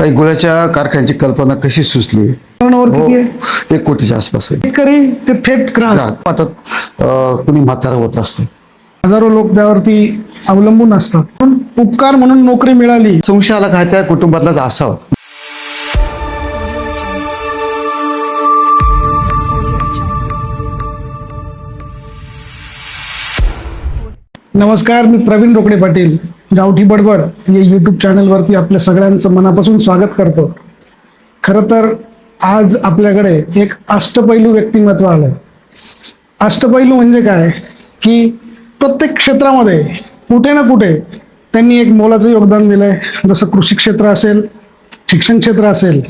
काही गुळाच्या कारखान्याची कल्पना कशी सुचली? किती आहे? 1 कोटीच्या आसपास आहे. शेतकरी ते थेट ग्राहक. वाटत कुणी म्हातारा होत असतो. हजारो लोक त्यावरती अवलंबून असतात. पण उपकार म्हणून नोकरी मिळाली. संशयाला काय त्या कुटुंबातलाच असावं. नमस्कार, मी प्रवीण रोकडे पाटील, गावठी बडबड या यूट्यूब चॅनलवरती आपल्या सगळ्यांचं मनापासून स्वागत करतो. खरं तर आज आपल्याकडे एक अष्टपैलू व्यक्तिमत्व आलंय. अष्टपैलू म्हणजे काय की प्रत्येक क्षेत्रामध्ये कुठे ना कुठे त्यांनी एक मोलाचं योगदान दिलंय. जसं कृषी क्षेत्र असेल, शिक्षण क्षेत्र असेल,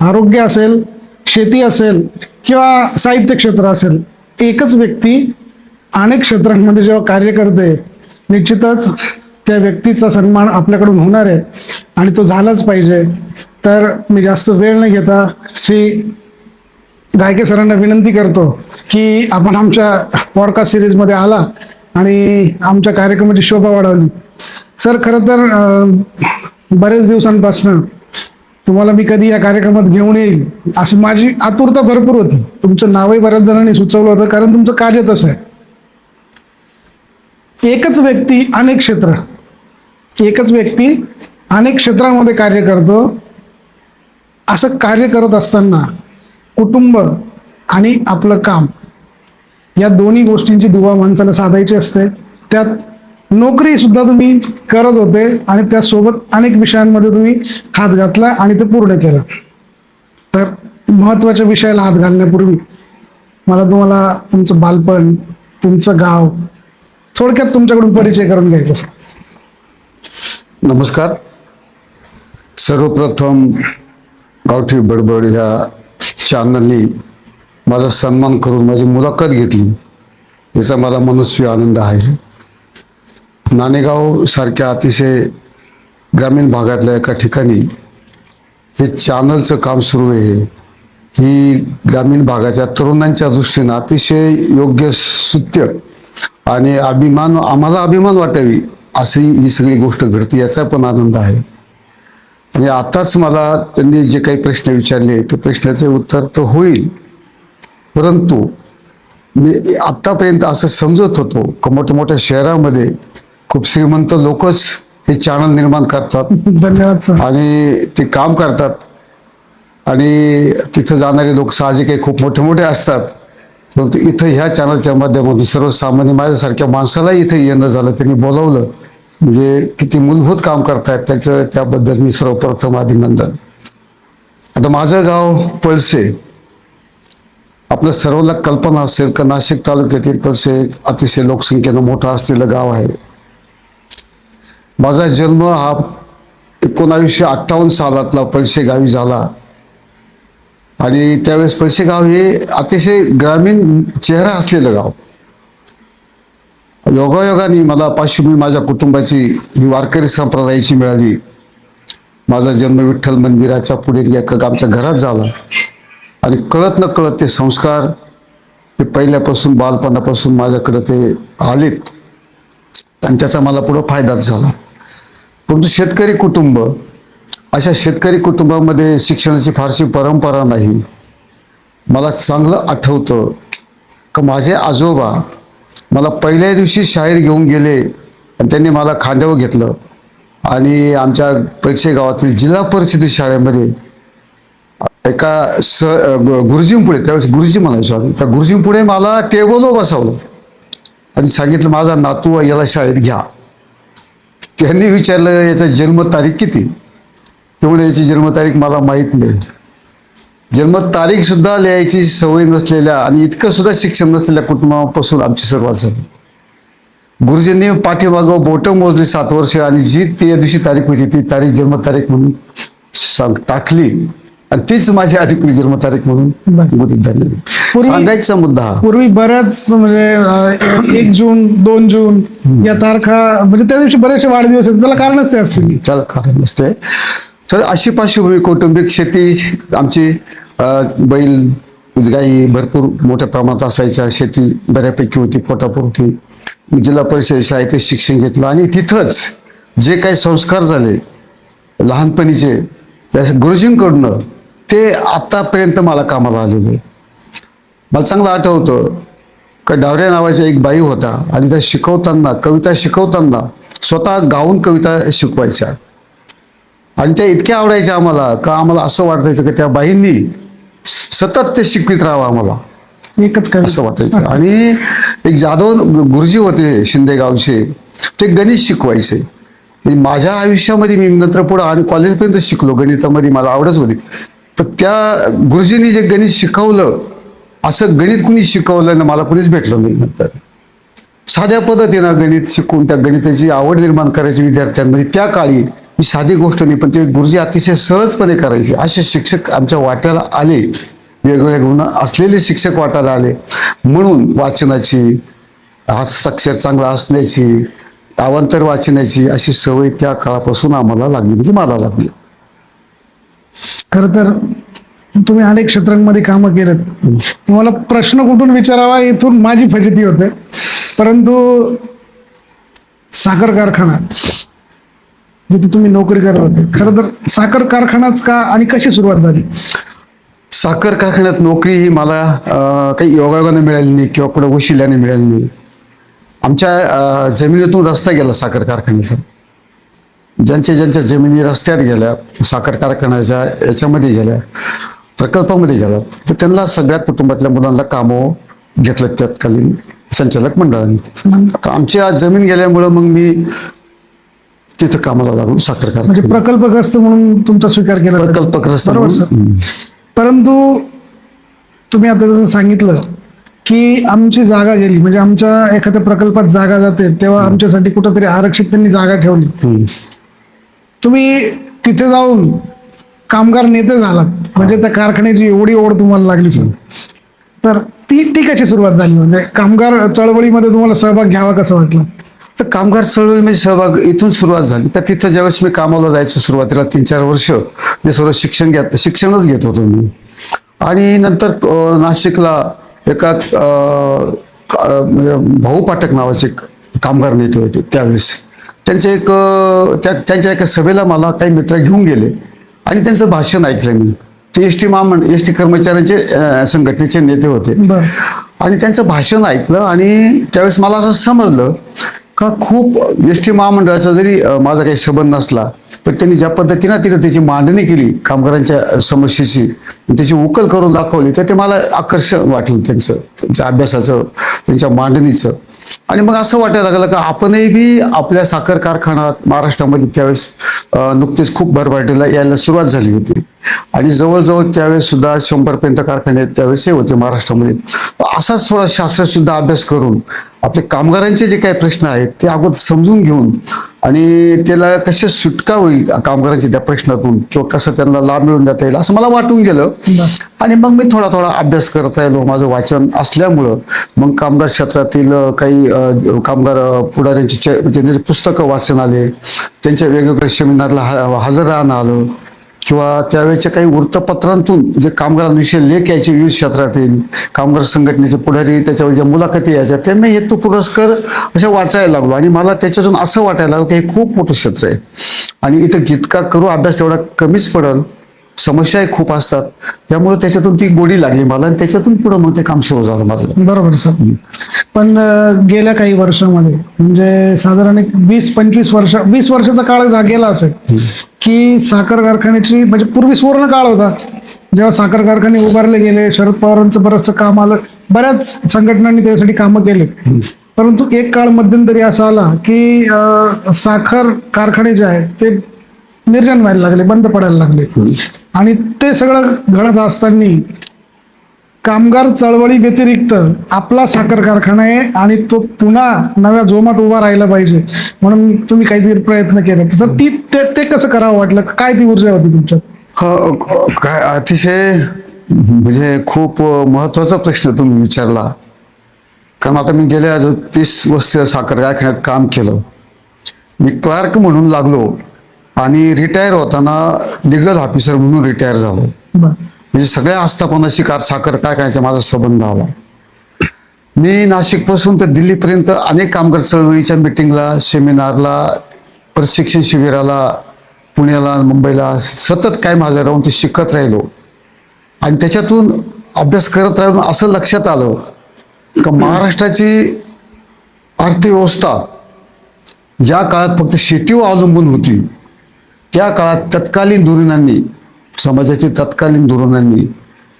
आरोग्य असेल, शेती असेल किंवा साहित्य क्षेत्र असेल. एकच व्यक्ती अनेक क्षेत्रांमध्ये जेव्हा कार्य करते, निश्चितच त्या व्यक्तीचा सन्मान आपल्याकडून होणार आहे आणि तो झालाच पाहिजे. तर मी जास्त वेळ न घेता श्री गायके सरांना विनंती करतो की आपण आमच्या पॉडकास्ट सिरीजमध्ये आला आणि आमच्या कार्यक्रमाची शोभा वाढवली. सर, खरं तर बरेच दिवसांपासून तुम्हाला मी कधी या कार्यक्रमात घेऊन येईल अशी माझी आतुरता भरपूर होती. तुमचं नावही बऱ्याच जणांनी सुचवलं होतं, कारण तुमचं कार्य तसं आहे. एकच व्यक्ती अनेक क्षेत्रांमध्ये कार्य करतो. असं कार्य करत असताना कुटुंब आणि आपलं काम या दोन्ही गोष्टींची दुवा माणसाला साधायची असते. त्यात नोकरी सुद्धा तुम्ही करत होते आणि त्यासोबत अनेक विषयांमध्ये तुम्ही हात घातला आणि ते पूर्ण केलं. तर महत्त्वाच्या विषयाला हात घालण्यापूर्वी मला तुम्हाला तुमचं बालपण, तुमचं गाव थोडक्यात तुमच्याकडून परिचय करून घ्यायचा. नमस्कार. सर्वप्रथम गावठी बडबड ह्या चॅनलनी माझा सन्मान करून माझी मुलाखत घेतली, याचा मला मनस्वी आनंद आहे. नाणेगाव सारख्या अतिशय ग्रामीण भागातल्या एका ठिकाणी हे चॅनलचं काम सुरू आहे. ही ग्रामीण भागाच्या तरुणांच्या दृष्टीनं अतिशय योग्य, स्तुत्य आणि आम्हाला अभिमान वाटावी अशी ही सगळी गोष्ट घडते, याचा पण आनंद आहे. आणि आताच मला त्यांनी जे काही प्रश्न विचारले ते प्रश्नाचे उत्तर तर होईल, परंतु मी आत्तापर्यंत असं समजत होतो की मोठ्या मोठ्या शहरामध्ये खूप श्रीमंत लोकच हे चॅनल निर्माण करतात. धन्यवाद सर. आणि ते काम करतात आणि तिथं जाणारे लोक साहजिक खूप मोठे मोठे असतात. परंतु इथं ह्या चॅनलच्या माध्यमातून सर्वसामान्य माझ्यासारख्या माणसाला इथं येणं झालं, त्यांनी बोलावलं, म्हणजे किती मूलभूत काम करतायत त्याबद्दल मी सर्वप्रथम अभिनंदन. आता माझं गाव पळसे, आपलं सर्वांना कल्पना असेल का नाशिक तालुक्यातील पळसे अतिशय लोकसंख्येनं मोठं असलेलं गाव आहे. माझा जन्म हा 1958 सालातला पळसे गावी झाला आणि त्यावेळेस पळसे गाव हे अतिशय ग्रामीण चेहरा असलेलं गाव. योगायोगाने मला पार्श्वभूमी माझ्या कुटुंबाची ही वारकरी संप्रदायाची मिळाली. माझा जन्म विठ्ठल मंदिराच्या पुढील एका आमच्या घरात झाला आणि कळत न कळत ते संस्कार हे पहिल्यापासून बालपणापासून माझ्याकडे ते आलेत आणि त्याचा मला पुढं फायदाच झाला. परंतु शेतकरी कुटुंब, अशा शेतकरी कुटुंबामध्ये शिक्षणाची फारशी परंपरा नाही. मला चांगलं आठवतं की माझे आजोबा मला पहिल्या दिवशी शाळेत घेऊन गेले आणि त्यांनी मला खांद्यावर घेतलं आणि आमच्या पळसे गावातील जिल्हा परिषद शाळेमध्ये एका गुरुजींपुढे, त्यावेळेस गुरुजी म्हणायचो आम्ही, त्या गुरुजींपुढे मला टेबलवर बसवलं आणि सांगितलं, माझा नातू याला शाळेत घ्या. त्यांनी विचारलं, याचा जन्मतारीख किती? तेवढे याची जन्मतारीख मला माहीत नाही. जन्मतारीख सुद्धा लिहायची सवय नसलेल्या आणि इतकं सुद्धा शिक्षण नसलेल्या कुटुंबापासून आमची सुरुवात झाली. गुरुजींनी पाठीमागं बोटं मोजली 7 वर्ष आणि जी त्या दिवशी तारीख होती ती तारीख जन्मतारीख म्हणून टाकली आणि तीच माझी अधिकृत जन्मतारीख म्हणून गृहीत धरली. सांगायचा मुद्दा हा. पूर्वी बऱ्याच म्हणजे 1 जून 2 जून या तारखा, म्हणजे त्या दिवशी बरेचसे वाढदिवस आहेत, त्याला कारणच ते असतील. त्याला कारण नसते. तर अशी पार्श्वभूमी, कौटुंबिक शेती आमची, बैल गाई भरपूर मोठ्या प्रमाणात असायच्या, शेती बऱ्यापैकी होती, पोटापुरती. जिल्हा परिषद शाळेत शिक्षण घेतलं आणि तिथंच जे काही संस्कार झाले लहानपणीचे त्या गुरुजींकडनं ते आतापर्यंत मला कामाला आलेले. मला चांगलं आठवतं का डावऱ्या नावाच्या एक बाई होता आणि त्या शिकवताना, कविता शिकवताना स्वतः गाऊन कविता शिकवायच्या आणि त्या इतक्या आवडायच्या आम्हाला का आम्हाला असं वाटायचं की त्या बाईंनी सतत ते शिकवित राहावं आम्हाला, एकच कवी. असं वाटायचं. आणि एक जाधव गुरुजी होते शिंदे गावचे, ते गणित शिकवायचे. म्हणजे माझ्या आयुष्यामध्ये मी नंतर पुढं आणि कॉलेजपर्यंत शिकलो, गणितामध्ये मला आवडच होती. तर त्या गुरुजींनी जे गणित शिकवलं, असं गणित कुणी शिकवलं ना मला कुणीच भेटलं नाही. नंतर साध्या पद्धतीनं गणित शिकून त्या गणिताची आवड निर्माण करायची विद्यार्थ्यांमध्ये. त्या काळी ही साधी गोष्ट नाही, पण ते गुरुजी अतिशय सहजपणे करायचे. असे शिक्षक आमच्या वाट्याला आले, वेगवेगळे गुण असलेले शिक्षक वाट्याला आले. म्हणून वाचनाची, हस्ताक्षर चांगला असण्याची, अवांतर वाचण्याची अशी सवय त्या काळापासून आम्हाला लागली, म्हणजे मला लागली. खरं तर तुम्ही अनेक क्षेत्रांमध्ये कामं केलेत. तुम्हाला प्रश्न कुठून विचारावा इथून माझी फजिती होते, परंतु साखर कारखाना जिथे तुम्ही नोकरी करत होते, खरं तर साखर कारखानाच का आणि कशी सुरुवात झाली? साखर कारखान्यात नोकरी ही मला काही योगायोगाने मिळाली नाही किंवा कुठं वशिल्याने मिळाली नाही. आमच्या जमिनीतून रस्ता गेला साखर कारखान्याचा. ज्यांच्या जमिनी रस्त्यात गेल्या, साखर कारखान्याच्या याच्यामध्ये गेल्या, प्रकल्पामध्ये गेला, तर त्यांना सगळ्या कुटुंबातल्या मुलांना कामं घेतलं तत्कालीन संचालक मंडळाने. तर आमची आज जमीन गेल्यामुळं मग मी तिथं कामाला लागलो साखर म्हणजे कारखान्यात. प्रकल्पग्रस्त म्हणून तुमचा स्वीकार केला जातो. प्रकल्पग्रस्त बरोबर सर. म्हणून. परंतु तुम्ही आता जसं सांगितलं की आमची जागा गेली, म्हणजे आमच्या एखाद्या प्रकल्पात जागा जाते तेव्हा आमच्यासाठी कुठंतरी आरक्षित त्यांनी जागा ठेवली. तुम्ही तिथे जाऊन कामगार नेते झालात, म्हणजे त्या कारखान्याची एवढी ओढ तुम्हाला लागली सर. तर ती कशी सुरुवात झाली? म्हणजे कामगार चळवळीमध्ये तुम्हाला सहभाग घ्यावा कसं वाटलं? तर कामगार चळवळीमध्ये सहभाग इथून सुरुवात झाली. तर तिथं ज्यावेळेस मी कामाला जायचो सुरुवातीला 3-4 वर्ष मी सर्व शिक्षणच घेत होतो मी. आणि नंतर नाशिकला एका भाऊ पाठक नावाचे कामगार नेते होते त्यावेळेस. त्यांच्या एका सभेला मला काही मित्र घेऊन गेले आणि त्यांचं भाषण ऐकलं मी. ते एस टी कर्मचाऱ्यांचे संघटनेचे नेते होते. बरं. आणि त्यांचं भाषण ऐकलं आणि त्यावेळेस मला असं समजलं का खूप एस टी महामंडळाचा जरी माझा काही संबंध नसला, पण त्यांनी ज्या पद्धतीनं तिथं त्याची मांडणी केली कामगारांच्या समस्येची, त्याची उकल करून दाखवली, तर ते मला आकर्षण वाटलं त्यांच्या अभ्यासाचं, त्यांच्या मांडणीचं. आणि मग असं वाटायला लागलं का आपणही बी आपल्या साखर कारखान्यात महाराष्ट्रामध्ये त्यावेळेस नुकतेच खूप भरभराटीला यायला सुरुवात झाली होती. आणि जवळजवळ त्यावेळेस सुद्धा 100पर्यंत कारखाने त्यावेळेस हे होते महाराष्ट्रामध्ये. असाच थोडा शास्त्रशुद्ध अभ्यास करून आपले कामगारांचे जे काही प्रश्न आहेत ते अगोदर समजून घेऊन आणि त्याला कसे सुटका होईल कामगारांच्या त्या प्रश्नातून किंवा कसं त्यांना लाभ मिळवून देता येईल असं मला वाटून गेलं. आणि मग मी थोडा अभ्यास करत राहिलो. माझं वाचन असल्यामुळं मग कामगार क्षेत्रातील काही कामगार पुढाऱ्यांची त्यांचे पुस्तकं वाचन आले, त्यांच्या वेगवेगळ्या सेमिनारला हजर राहणं आलं, किंवा त्यावेळेच्या काही वृत्तपत्रांतून जे कामगारांविषयी लेख यायचे विविध क्षेत्रातील कामगार संघटनेचे पुढारी त्याच्यावर ज्या मुलाखती यायच्या त्या मी हेतू पुरस्कार अशा वाचायला लागलो. आणि मला त्याच्यातून असं वाटायला लागलं की हे खूप मोठं क्षेत्र आहे आणि इथं जितका करू अभ्यास तेवढा कमीच पडेल, समस्याही खूप असतात. त्यामुळे त्याच्यातून ती गोडी लागली मला आणि त्याच्यातून पुढं मग ते काम सुरू झालं माझं. बरोबर सर. पण गेल्या काही वर्षामध्ये म्हणजे साधारण एक 20 वर्षाचा काळ गेला असेल की साखर कारखान्याची, म्हणजे पूर्वी सुवर्ण काळ होता जेव्हा साखर कारखाने उभारले गेले. शरद पवारांचं बरंचसं काम आलं, बऱ्याच संघटनांनी त्यासाठी कामं केले. परंतु एक काळ मध्यंतरी असा आला की साखर कारखाने जे आहेत ते निर्जन व्हायला लागले, बंद पडायला लागले. आणि ते सगळं घडत असताना कामगार चळवळी व्यतिरिक्त आपला साखर कारखाना आहे आणि तो पुन्हा नव्या जोमात उभा राहायला पाहिजे म्हणून तुम्ही काहीतरी प्रयत्न केले. तर ते कसं करावं वाटलं? काय ती ऊर्जा होती तुमच्यात? काय अतिशय म्हणजे खूप महत्वाचा प्रश्न तुम्ही विचारला. कारण आता मी गेल्या 30 वर्ष साखर कारखान्यात काम केलं. मी क्लार्क म्हणून लागलो आणि रिटायर होताना लिगल ऑफिसर म्हणून रिटायर झालो. म्हणजे सगळ्या आस्थापनाशी साखर कारखान्याचा माझा संबंध आला. मी नाशिकपासून तर दिल्लीपर्यंत अनेक कामगार चळवळीच्या मिटिंगला, सेमिनारला, प्रशिक्षण शिबिराला पुण्याला मुंबईला सतत काय माझं राहून ते शिकत राहिलो आणि त्याच्यातून अभ्यास करत राहून असं लक्षात आलं का महाराष्ट्राची अर्थव्यवस्था ज्या काळात फक्त शेतीवर अवलंबून होती त्या काळात तत्कालीन धोरणांनी समाजाच्या तत्कालीन धोरणांनी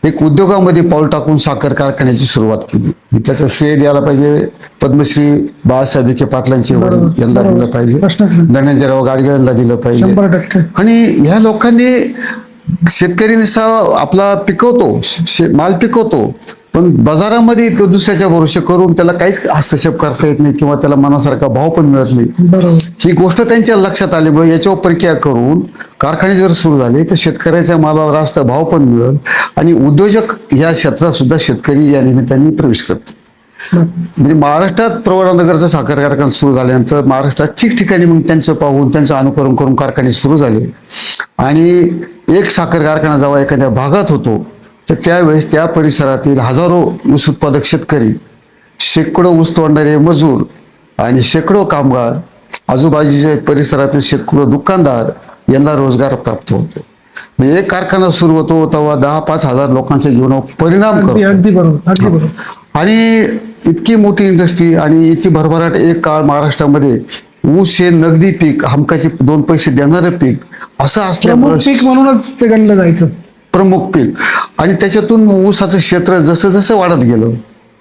एक उद्योगामध्ये पाऊल टाकून साखर कारखान्याची सुरुवात केली. मी त्याचं श्रेय द्यायला पाहिजे पद्मश्री बाळासाहेब विखे पाटलांचे बरोबर, यांना बरोबर. दिलं पाहिजे, प्रश्नच नाही. धनंजयराव गाडगिळांना दिलं पाहिजे. 100%. आणि ह्या लोकांनी शेतकरी आपला पिकवतो माल पिकवतो पण बाजारामध्ये तो दुसऱ्याच्या भरोसे करून त्याला काहीच हस्तक्षेप करता येत नाही किंवा त्याला मनासारखा भाव पण मिळत नाही. बरोबर. ही गोष्ट त्यांच्या लक्षात आल्यामुळे याच्यावर प्रक्रिया करून कारखाने जर सुरू झाले तर शेतकऱ्याच्या मालावर रास्त भाव पण मिळेल आणि उद्योजक या क्षेत्रात सुद्धा शेतकरी या निमित्ताने प्रवेश करतात. म्हणजे महाराष्ट्रात प्रवरानगरचा साखर कारखाना सुरू झाल्यानंतर महाराष्ट्रात ठिकठिकाणी मग त्यांचं पाहून त्यांचं अनुकरण करून कारखाने सुरू झाले आणि एक साखर कारखाना जेव्हा एखाद्या भागात होतो तर त्यावेळेस त्या परिसरातील हजारो ऊस उत्पादक शेतकरी, शेकडो ऊस तोडणारे मजूर आणि शेकडो कामगार, आजूबाजूच्या परिसरातील शेकडो दुकानदार यांना रोजगार प्राप्त होतो. म्हणजे एक कारखाना सुरू होतो तेव्हा 10-5 हजार लोकांच्या जीवनावर परिणाम अगदी करतो. अगदी बरोबर, अगदी बरोबर. आणि इतकी मोठी इंडस्ट्री आणि याची भरभराट एक काळ महाराष्ट्रामध्ये ऊस हे नगदी पीक, हमकाचे 2 पैसे देणारं पीक असं प्रमुख असल्यामुळे पीक म्हणूनच ते गणलं जायचं. प्रमुख पीक आणि त्याच्यातून ऊसाचं क्षेत्र जसं जसं वाढत गेलं,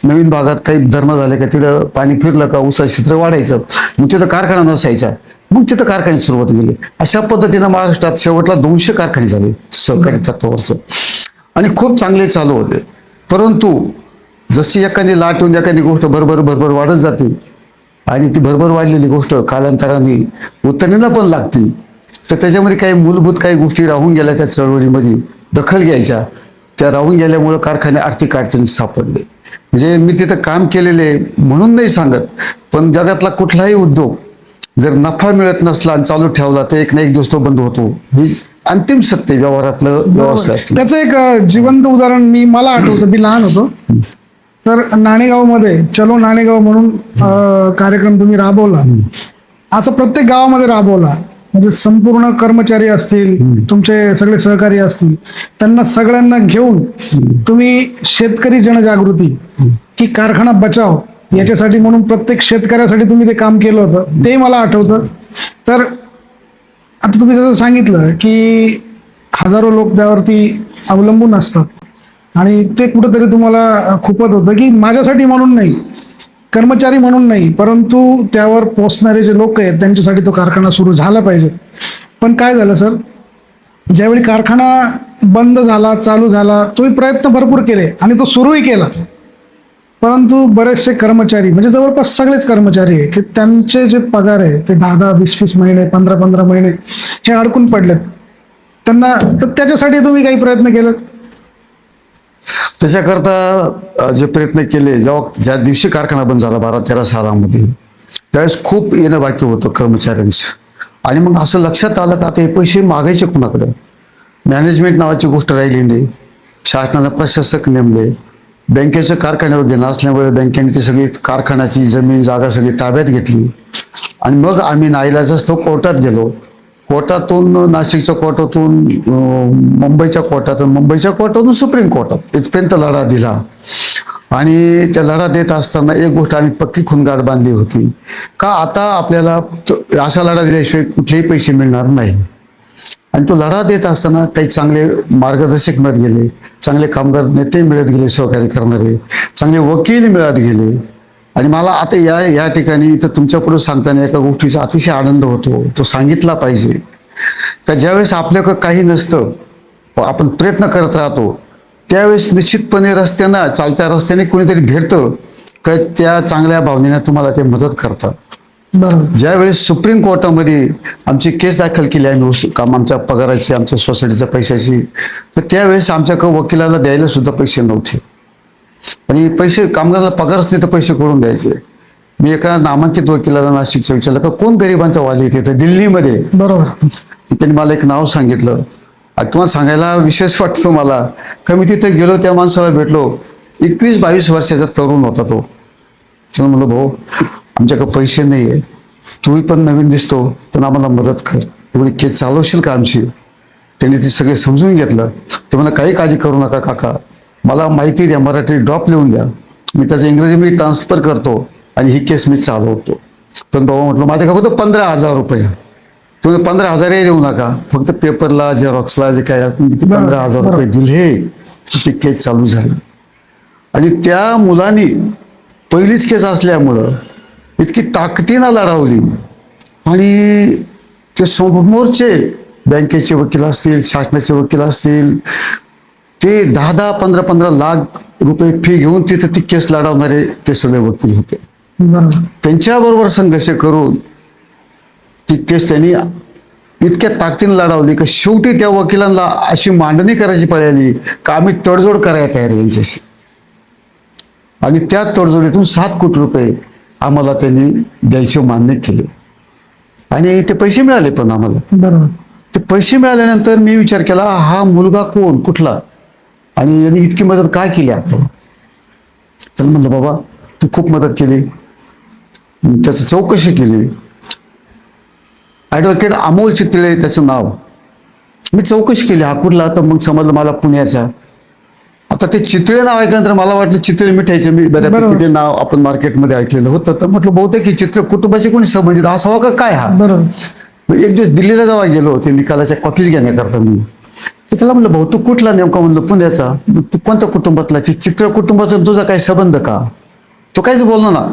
नवीन भागात काही धरणं झाले का तिथं पाणी फिरलं का ऊसाचं क्षेत्र वाढायचं, मग तिथं कारखाना नसायचा, मग तिथं कारखाने सुरुवात केली. अशा पद्धतीनं महाराष्ट्रात शेवटला 200 कारखाने झाले सहकारी तत्वावरचं आणि खूप चांगले चालू होते. परंतु जशी एखादी लाट येऊन एखादी गोष्ट भरभर वाढत जाते आणि ती भरभर वाढलेली गोष्ट कालांतराने उत्तरेला पण लागते तर त्याच्यामध्ये काही मूलभूत काही गोष्टी राहून गेल्या त्या चळवळीमध्ये दखल घ्यायच्या, त्या राहून गेल्यामुळं कारखाने आर्थिक अडचणीत सापडले. म्हणजे मी तिथं काम केलेले म्हणून नाही सांगत, पण जगातला कुठलाही उद्योग जर नफा मिळत नसला आणि चालू ठेवला तर एक ना एक दिवस तो बंद होतो. ही अंतिम सत्य व्यवहारातलं व्यवसायातलं. त्याचं एक जिवंत उदाहरण मला आठवतं. मी लहान होतो तर नाणेगावमध्ये चलो नाणेगाव म्हणून कार्यक्रम तुम्ही राबवला. असं प्रत्येक गावामध्ये राबवला. म्हणजे संपूर्ण कर्मचारी असतील, तुमचे सगळे सहकारी असतील, त्यांना सगळ्यांना घेऊन तुम्ही शेतकरी जनजागृती की कारखाना बचाव याच्यासाठी म्हणून प्रत्येक शेतकऱ्यासाठी तुम्ही ते काम केलं होतं, ते मला आठवतं. तर आता तुम्ही जसं सांगितलं की हजारो लोक त्यावरती अवलंबून असतात आणि ते कुठंतरी तुम्हाला खूपच होतं की माझ्यासाठी म्हणून नाही, कर्मचारी म्हणून नाही, परंतु त्यावर पोचणारे जे लोक आहेत त्यांच्यासाठी तो कारखाना सुरू झाला पाहिजे. पण काय झालं सर, ज्यावेळी कारखाना बंद झाला, चालू झाला, तोही प्रयत्न भरपूर केले आणि तो सुरूही केला, परंतु बरेचसे कर्मचारी म्हणजे जवळपास सगळेच कर्मचारी आहे की त्यांचे जे पगार आहे ते 10-10, 20-20 महिने, 15-15 महिने हे अडकून पडलेत. त्यांना तर त्याच्यासाठी तुम्ही काही प्रयत्न केलेत? त्याच्याकरता जे प्रयत्न केले, ज्या दिवशी कारखाना बंद झाला 12-13 सालामध्ये, त्यावेळेस खूप येणं बाकी होतं कर्मचाऱ्यांचं. आणि मग असं लक्षात आलं का आता हे पैसे मागायचे कुणाकडे? मॅनेजमेंट नावाची गोष्ट राहिली नाही. शासनानं प्रशासक नेमले, बँकेचं कारखान्यावर घेणं असल्यामुळे बँकेने ती सगळी कारखान्याची जमीन जागा सगळी ताब्यात घेतली आणि मग आम्ही नाईलाजास्तव कोर्टात गेलो. कोर्टातून, नाशिकच्या कोर्टातून, मुंबईच्या कोर्टातून सुप्रीम कोर्टात इथपर्यंत लढा दिला. आणि त्या लढा देत असताना एक गोष्ट आम्ही पक्की खुणगाठ बांधली होती का आता आपल्याला असा लढा दिल्याशिवाय कुठलेही पैसे मिळणार नाही. आणि तो लढा देत असताना काही चांगले मार्गदर्शक मिळत गेले, चांगले कामगार नेते मिळत गेले, सहकार्य करणारे चांगले वकील मिळत गेले. आणि मला आता या ठिकाणी इथं तुमच्यापुढे सांगताना एका गोष्टीचा अतिशय आनंद होतो, तो सांगितला पाहिजे का ज्यावेळेस आपल्याकडं काही नसतं, आपण प्रयत्न करत राहतो, त्यावेळेस निश्चितपणे चालत्या रस्त्याने कोणीतरी भेटतं का त्या चांगल्या भावनेने तुम्हाला ते मदत करतात. ज्यावेळेस सुप्रीम कोर्टामध्ये आमची केस दाखल केली आम्ही आमच्या पगाराची, आमच्या सोसायटीच्या पैशाची, तर त्यावेळेस आमच्याकडे वकिलाला द्यायला सुद्धा पैसे नव्हते आणि पैसे कामगाराला पगारच नाही तर पैसे करून द्यायचे. मी एका नामांकित वकिलाला नाशिकच्या विचारलं का कोण गरिबांचा वाली येते दिल्लीमध्ये. बरोबर. त्यांनी मला एक नाव सांगितलं. तुम्हाला सांगायला विशेष वाटतं मला का मी तिथे गेलो, त्या माणसाला भेटलो. 21-22 वर्षाचा तरुण होता तो. त्यानं म्हणलं भाऊ आमच्याकडे पैसे नाही आहे, तूही पण नवीन दिसतो पण आम्हाला मदत कर. एवढी केस चालवशील का आमची? त्यांनी ते सगळे समजून घेतलं. ते मला काही काळजी करू नका काका, मला माहिती द्या, मराठी ड्रॉप लिहून द्या, मी त्याचं इंग्रजी मी ट्रान्सफर करतो आणि ही केस मी चालवतो. पण बाबा म्हटलं माझ्याकडे फक्त 15,000 रुपये, तुम्ही 15,000 देऊ नका, फक्त पेपरला झेरॉक्सला जे काय 15,000 रुपये दिले, ती केस चालू झाली. आणि त्या मुलांनी पहिलीच केस असल्यामुळं इतकी ताकदीनं लढवली. आणि ते समोरचे बँकेचे वकील असतील, शासनाचे वकील असतील, ते 10-10, 15-15 लाख रुपये फी घेऊन तिथं ती केस लढवणारे ते सगळे वकील होते. त्यांच्याबरोबर संघर्ष करून ती केस त्यांनी इतक्या ताकदीने लढवली की शेवटी त्या वकिलांना अशी मांडणी करायची पडली का आम्ही तडजोड करायला तयार आहे यांच्याशी. आणि त्या तडजोडीतून 7 कोटी रुपये आम्हाला त्यांनी द्यायचे मान्य केले आणि ते पैसे मिळाले. पण आम्हाला बरोबर ते पैसे मिळाल्यानंतर मी विचार केला, हा मुलगा कोण, कुठला, आणि यांनी इतकी मदत काय केली आपल्याला? तर म्हणलं बाबा तू खूप मदत केली. त्याची चौकशी केली. ॲडव्होकेट अमोल चितळे त्याचं नाव. मी चौकशी केली, हा कुठला? तर मग समजलं मला पुण्याचा. आता ते चितळे नाव ऐकल्यानंतर मला वाटलं चितळे मिठायचं, मी बऱ्यापैकी ते नाव आपण मार्केटमध्ये ऐकलेलं होतं. तर म्हटलं बहुतेक की चित्र कुटुंबाशी कोणी संबंधित असावा का काय हा. बरोबर. एक दिवस दिल्लीला जेव्हा गेलो ते निकालाच्या कॉपीज घेण्याकरता मी, त्याला म्हणलं भाऊ तू कुठला नेमका? म्हणलं पुण्याचा. तू कोणत्या कुटुंबातला? चित्र कुटुंबाचा तुझा काय संबंध का? तो काहीच बोलला ना.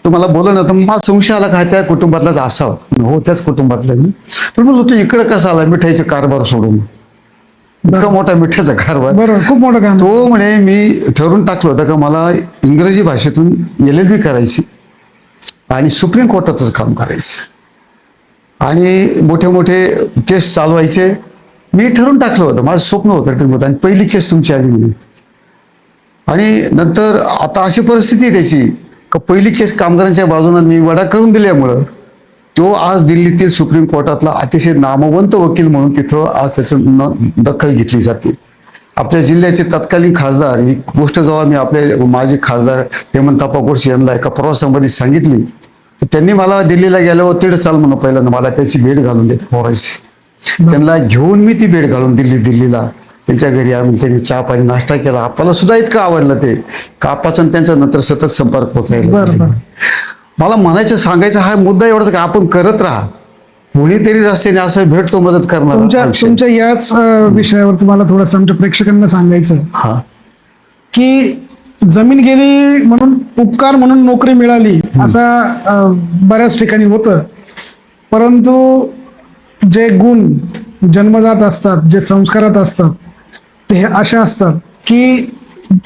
तो मला बोलला ना तर मला संशय आला काय त्या कुटुंबातलाच असावं. हो त्याच कुटुंबातला मी. तर म्हणलं तू इकडे कसा आला मिठाईचा कारभार सोडून? इतका मोठा मिठाचा कारभार. बरोबर, खूप मोठा काम. तो म्हणे मी ठरवून टाकलं होतं का मला इंग्रजी भाषेतून LLB करायची आणि सुप्रीम कोर्टातच काम करायचं आणि मोठे मोठे केस चालवायचे. मी ठरवून टाकलं होतं, माझं स्वप्न होतं. आणि पहिली केस तुमची आली म्हणून. आणि नंतर आता अशी परिस्थिती आहे त्याची का पहिली केस कामगारांच्या बाजूने निवाडा करून दिल्यामुळं तो आज दिल्लीतील सुप्रीम कोर्टातला अतिशय नामवंत वकील म्हणून तिथं आज त्याचं दखल घेतली जाते. आपल्या जिल्ह्याचे तत्कालीन खासदार, ही गोष्ट जेव्हा मी आपले माजी खासदार हेमंतप्पा गोडसे यांना एका प्रवासामध्ये सांगितली, तर त्यांनी मला दिल्लीला गेल्यावर तिकडे चाल म्हणून पहिल्यांदा मला त्याची भेट घालून देत पोरायची. त्यांना घेऊन मी ती भेट घालून दिल्लीला त्यांच्या घरी आम्ही त्यांनी चहा पाणी नाश्ता केला. आपल्याला सुद्धा इतकं आवडलं ते कापाचं आणि त्यांचा नंतर सतत संपर्क होत राहिला. मला म्हणायचं सांगायचं हा मुद्दा एवढाच का आपण करत राहा, कोणीतरी रस्त्याने असं भेटतो मदत करणार. तुमच्या याच विषयावर तुम्हाला थोडंसं आमच्या प्रेक्षकांना सांगायचं हा की जमीन गेली म्हणून उपकार म्हणून नोकरी मिळाली असा बऱ्याच ठिकाणी होतं. परंतु जे गुण जन्मजात असतात, जे संस्कारात असतात, ते असे असतात की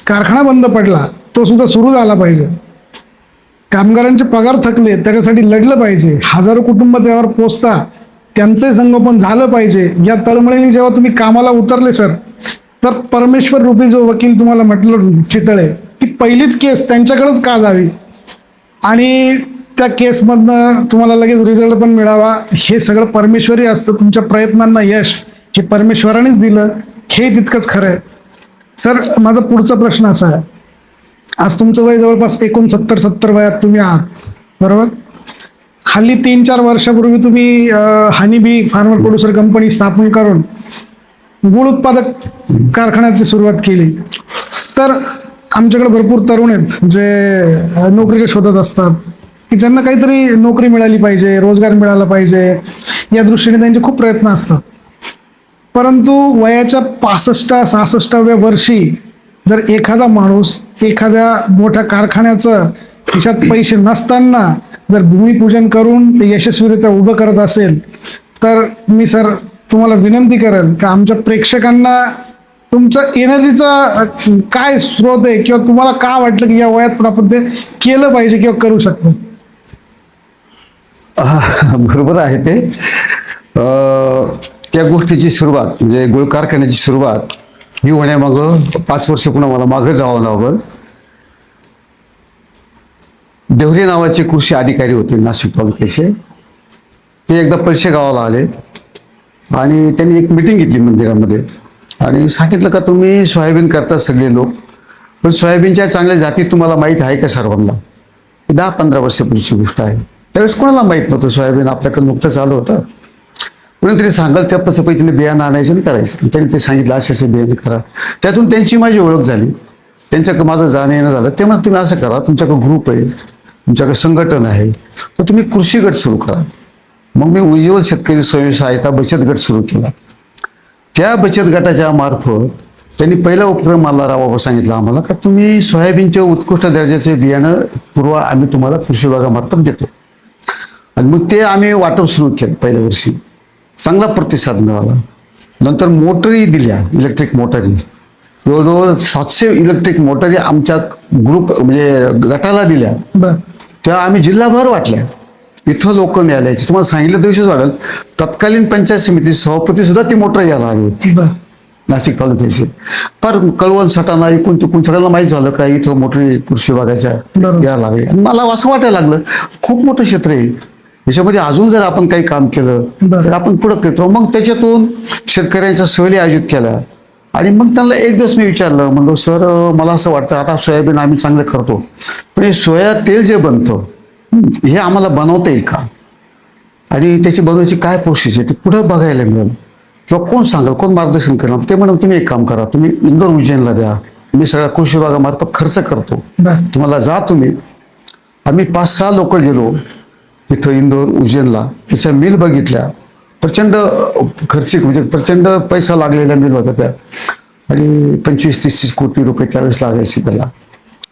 कारखाना बंद पडला तो सुद्धा सुरू झाला पाहिजे. कामगारांचे पगार थकले त्याच्यासाठी लढलं पाहिजे. हजारो कुटुंब त्यावर पोचता त्यांचे संगोपन झालं पाहिजे. या तळमळीने जेव्हा तुम्ही कामाला उतरले सर, तर परमेश्वर रूपी जो वकील तुम्हाला म्हटलं चितळे, ती पहिलीच केस त्यांच्याकडेच का जावी आणि त्या केसमधनं तुम्हाला लगेच रिझल्ट पण मिळावा, हे सगळं परमेश्वरी असतं. तुमच्या प्रयत्नांना यश हे परमेश्वरानेच दिलं, हे तितकंच खरं आहे. सर माझा पुढचा प्रश्न असा आहे, आज तुमचं वय जवळपास 69-70 वयात तुम्ही आहात, बरोबर? हल्ली 3-4 वर्षापूर्वी तुम्ही हनीबी फार्मर प्रोड्युसर कंपनी स्थापन करून गुळ उत्पादक कारखान्याची सुरुवात केली. तर आमच्याकडे भरपूर तरुण आहेत जे नोकरीच्या शोधात असतात, की ज्यांना काहीतरी नोकरी मिळाली पाहिजे, रोजगार मिळाला पाहिजे, या दृष्टीने त्यांचे खूप प्रयत्न असतात. परंतु वयाच्या 65-66व्या वर्षी जर एखादा माणूस एखाद्या मोठ्या कारखान्याचं खिशात पैसे नसताना जर भूमिपूजन करून ते यशस्वीरित्या उभं करत असेल, तर मी सर तुम्हाला विनंती करेन की आमच्या प्रेक्षकांना तुमच्या एनर्जीचा काय स्रोत आहे किंवा तुम्हाला का वाटलं की या वयात पण आपण ते केलं पाहिजे किंवा करू शकतो? बरोबर आहे ते. त्या गोष्टीची सुरुवात म्हणजे गुळ कारखान्याची सुरुवात ही होण्यामागं 5 वर्ष पुन्हा मला मागं जावं लागलं. देवरे नावाचे कृषी अधिकारी होते नाशिक तालुक्याचे. ते एकदा पैसे गावाला आले आणि त्यांनी एक मिटिंग घेतली मंदिरामध्ये आणि सांगितलं का तुम्ही सोयाबीन करता सगळे लोक, पण सोयाबीनच्या चांगल्या जाती तुम्हाला माहीत आहे का सर्वांना? 10-15 वर्षापूर्वीची गोष्ट आहे. त्यावेळेस कोणाला माहीत नव्हतं सोयाबीन, आपल्याकडे नुकतंच आलं होतं. कोणीतरी सांगाल त्या पद्धतीने बियाणं आणायचं आणि करायचं. त्यांनी ते सांगितलं असे बियाणं करा. त्यातून त्यांची माझी ओळख झाली, त्यांच्याकडे माझं जाणं येणं झालं. ते म्हणत तुम्ही असं करा, तुमच्याकडे ग्रुप आहे, तुमच्याकडे संघटन आहे, तर तुम्ही कृषी गट सुरू करा. मग मी उज्ज्वल शेतकरी स्वयं सहायता बचत गट सुरू केला. त्या बचत गटाच्या मार्फत त्यांनी पहिला उपक्रम मला राबवा सांगितला आम्हाला, का तुम्ही सोयाबीनचे उत्कृष्ट दर्जाचे बियाणं पुरवा, आम्ही तुम्हाला कृषी विभागामार्फत देतो. आणि मग ते आम्ही वाटप सुरू केलं. पहिल्या वर्षी चांगला प्रतिसाद मिळाला. नंतर मोटरी दिल्या, इलेक्ट्रिक मोटारी, जवळजवळ 700 इलेक्ट्रिक मोटारी आमच्या ग्रुप म्हणजे गटाला दिल्या. बर. त्या आम्ही जिल्हाभर वाटल्या. इथं लोक न्यायलायचे. तुम्हाला सांगितलं दिवशीच वाटेल, तत्कालीन पंचायत समिती सभापती सुद्धा ती मोटर घ्यायला आली होती, बर. नाशिक तालुक्याची. फार कळवण सटाणा एकूण तिकून सगळ्यांना माहीत झालं का इथं मोटरी कृषी विभागाच्या बरोबर. यायला लागली. आणि मला असं वाटायला लागलं खूप मोठं क्षेत्र आहे, याच्यामध्ये अजून जर आपण काही काम केलं बरं. तर आपण पुढं करतो. मग त्याच्यातून शेतकऱ्यांच्या सहली आयोजित केल्या. आणि मग त्यांना एक दिवस मी विचारलं, म्हणलो सर मला असं वाटतं आता सोयाबीन आम्ही चांगलं करतो, पण हे सोया तेल जे बनतं हे आम्हाला बनवता येईल का, आणि त्याची बनवायची काय प्रोसेस आहे ते पुढं बघायला मिळेल, किंवा कोण सांगाल, कोण मार्गदर्शन करणार. ते म्हणून तुम्ही एक काम करा, तुम्ही इंदोर उज्जैनला द्या, मी सगळ्या कृषी विभागामार्फत खर्च करतो, बर. तुम्हाला जा तुम्ही. आम्ही 5-6 लोक गेलो तिथं इंदोर उज्जैनला. त्याच्या मिल बघितल्या, प्रचंड खर्चिक म्हणजे प्रचंड पैसा लागलेल्या मिल होत्या त्या. आणि 25-30 कोटी रुपये त्यावेळेस लागायचे त्याला.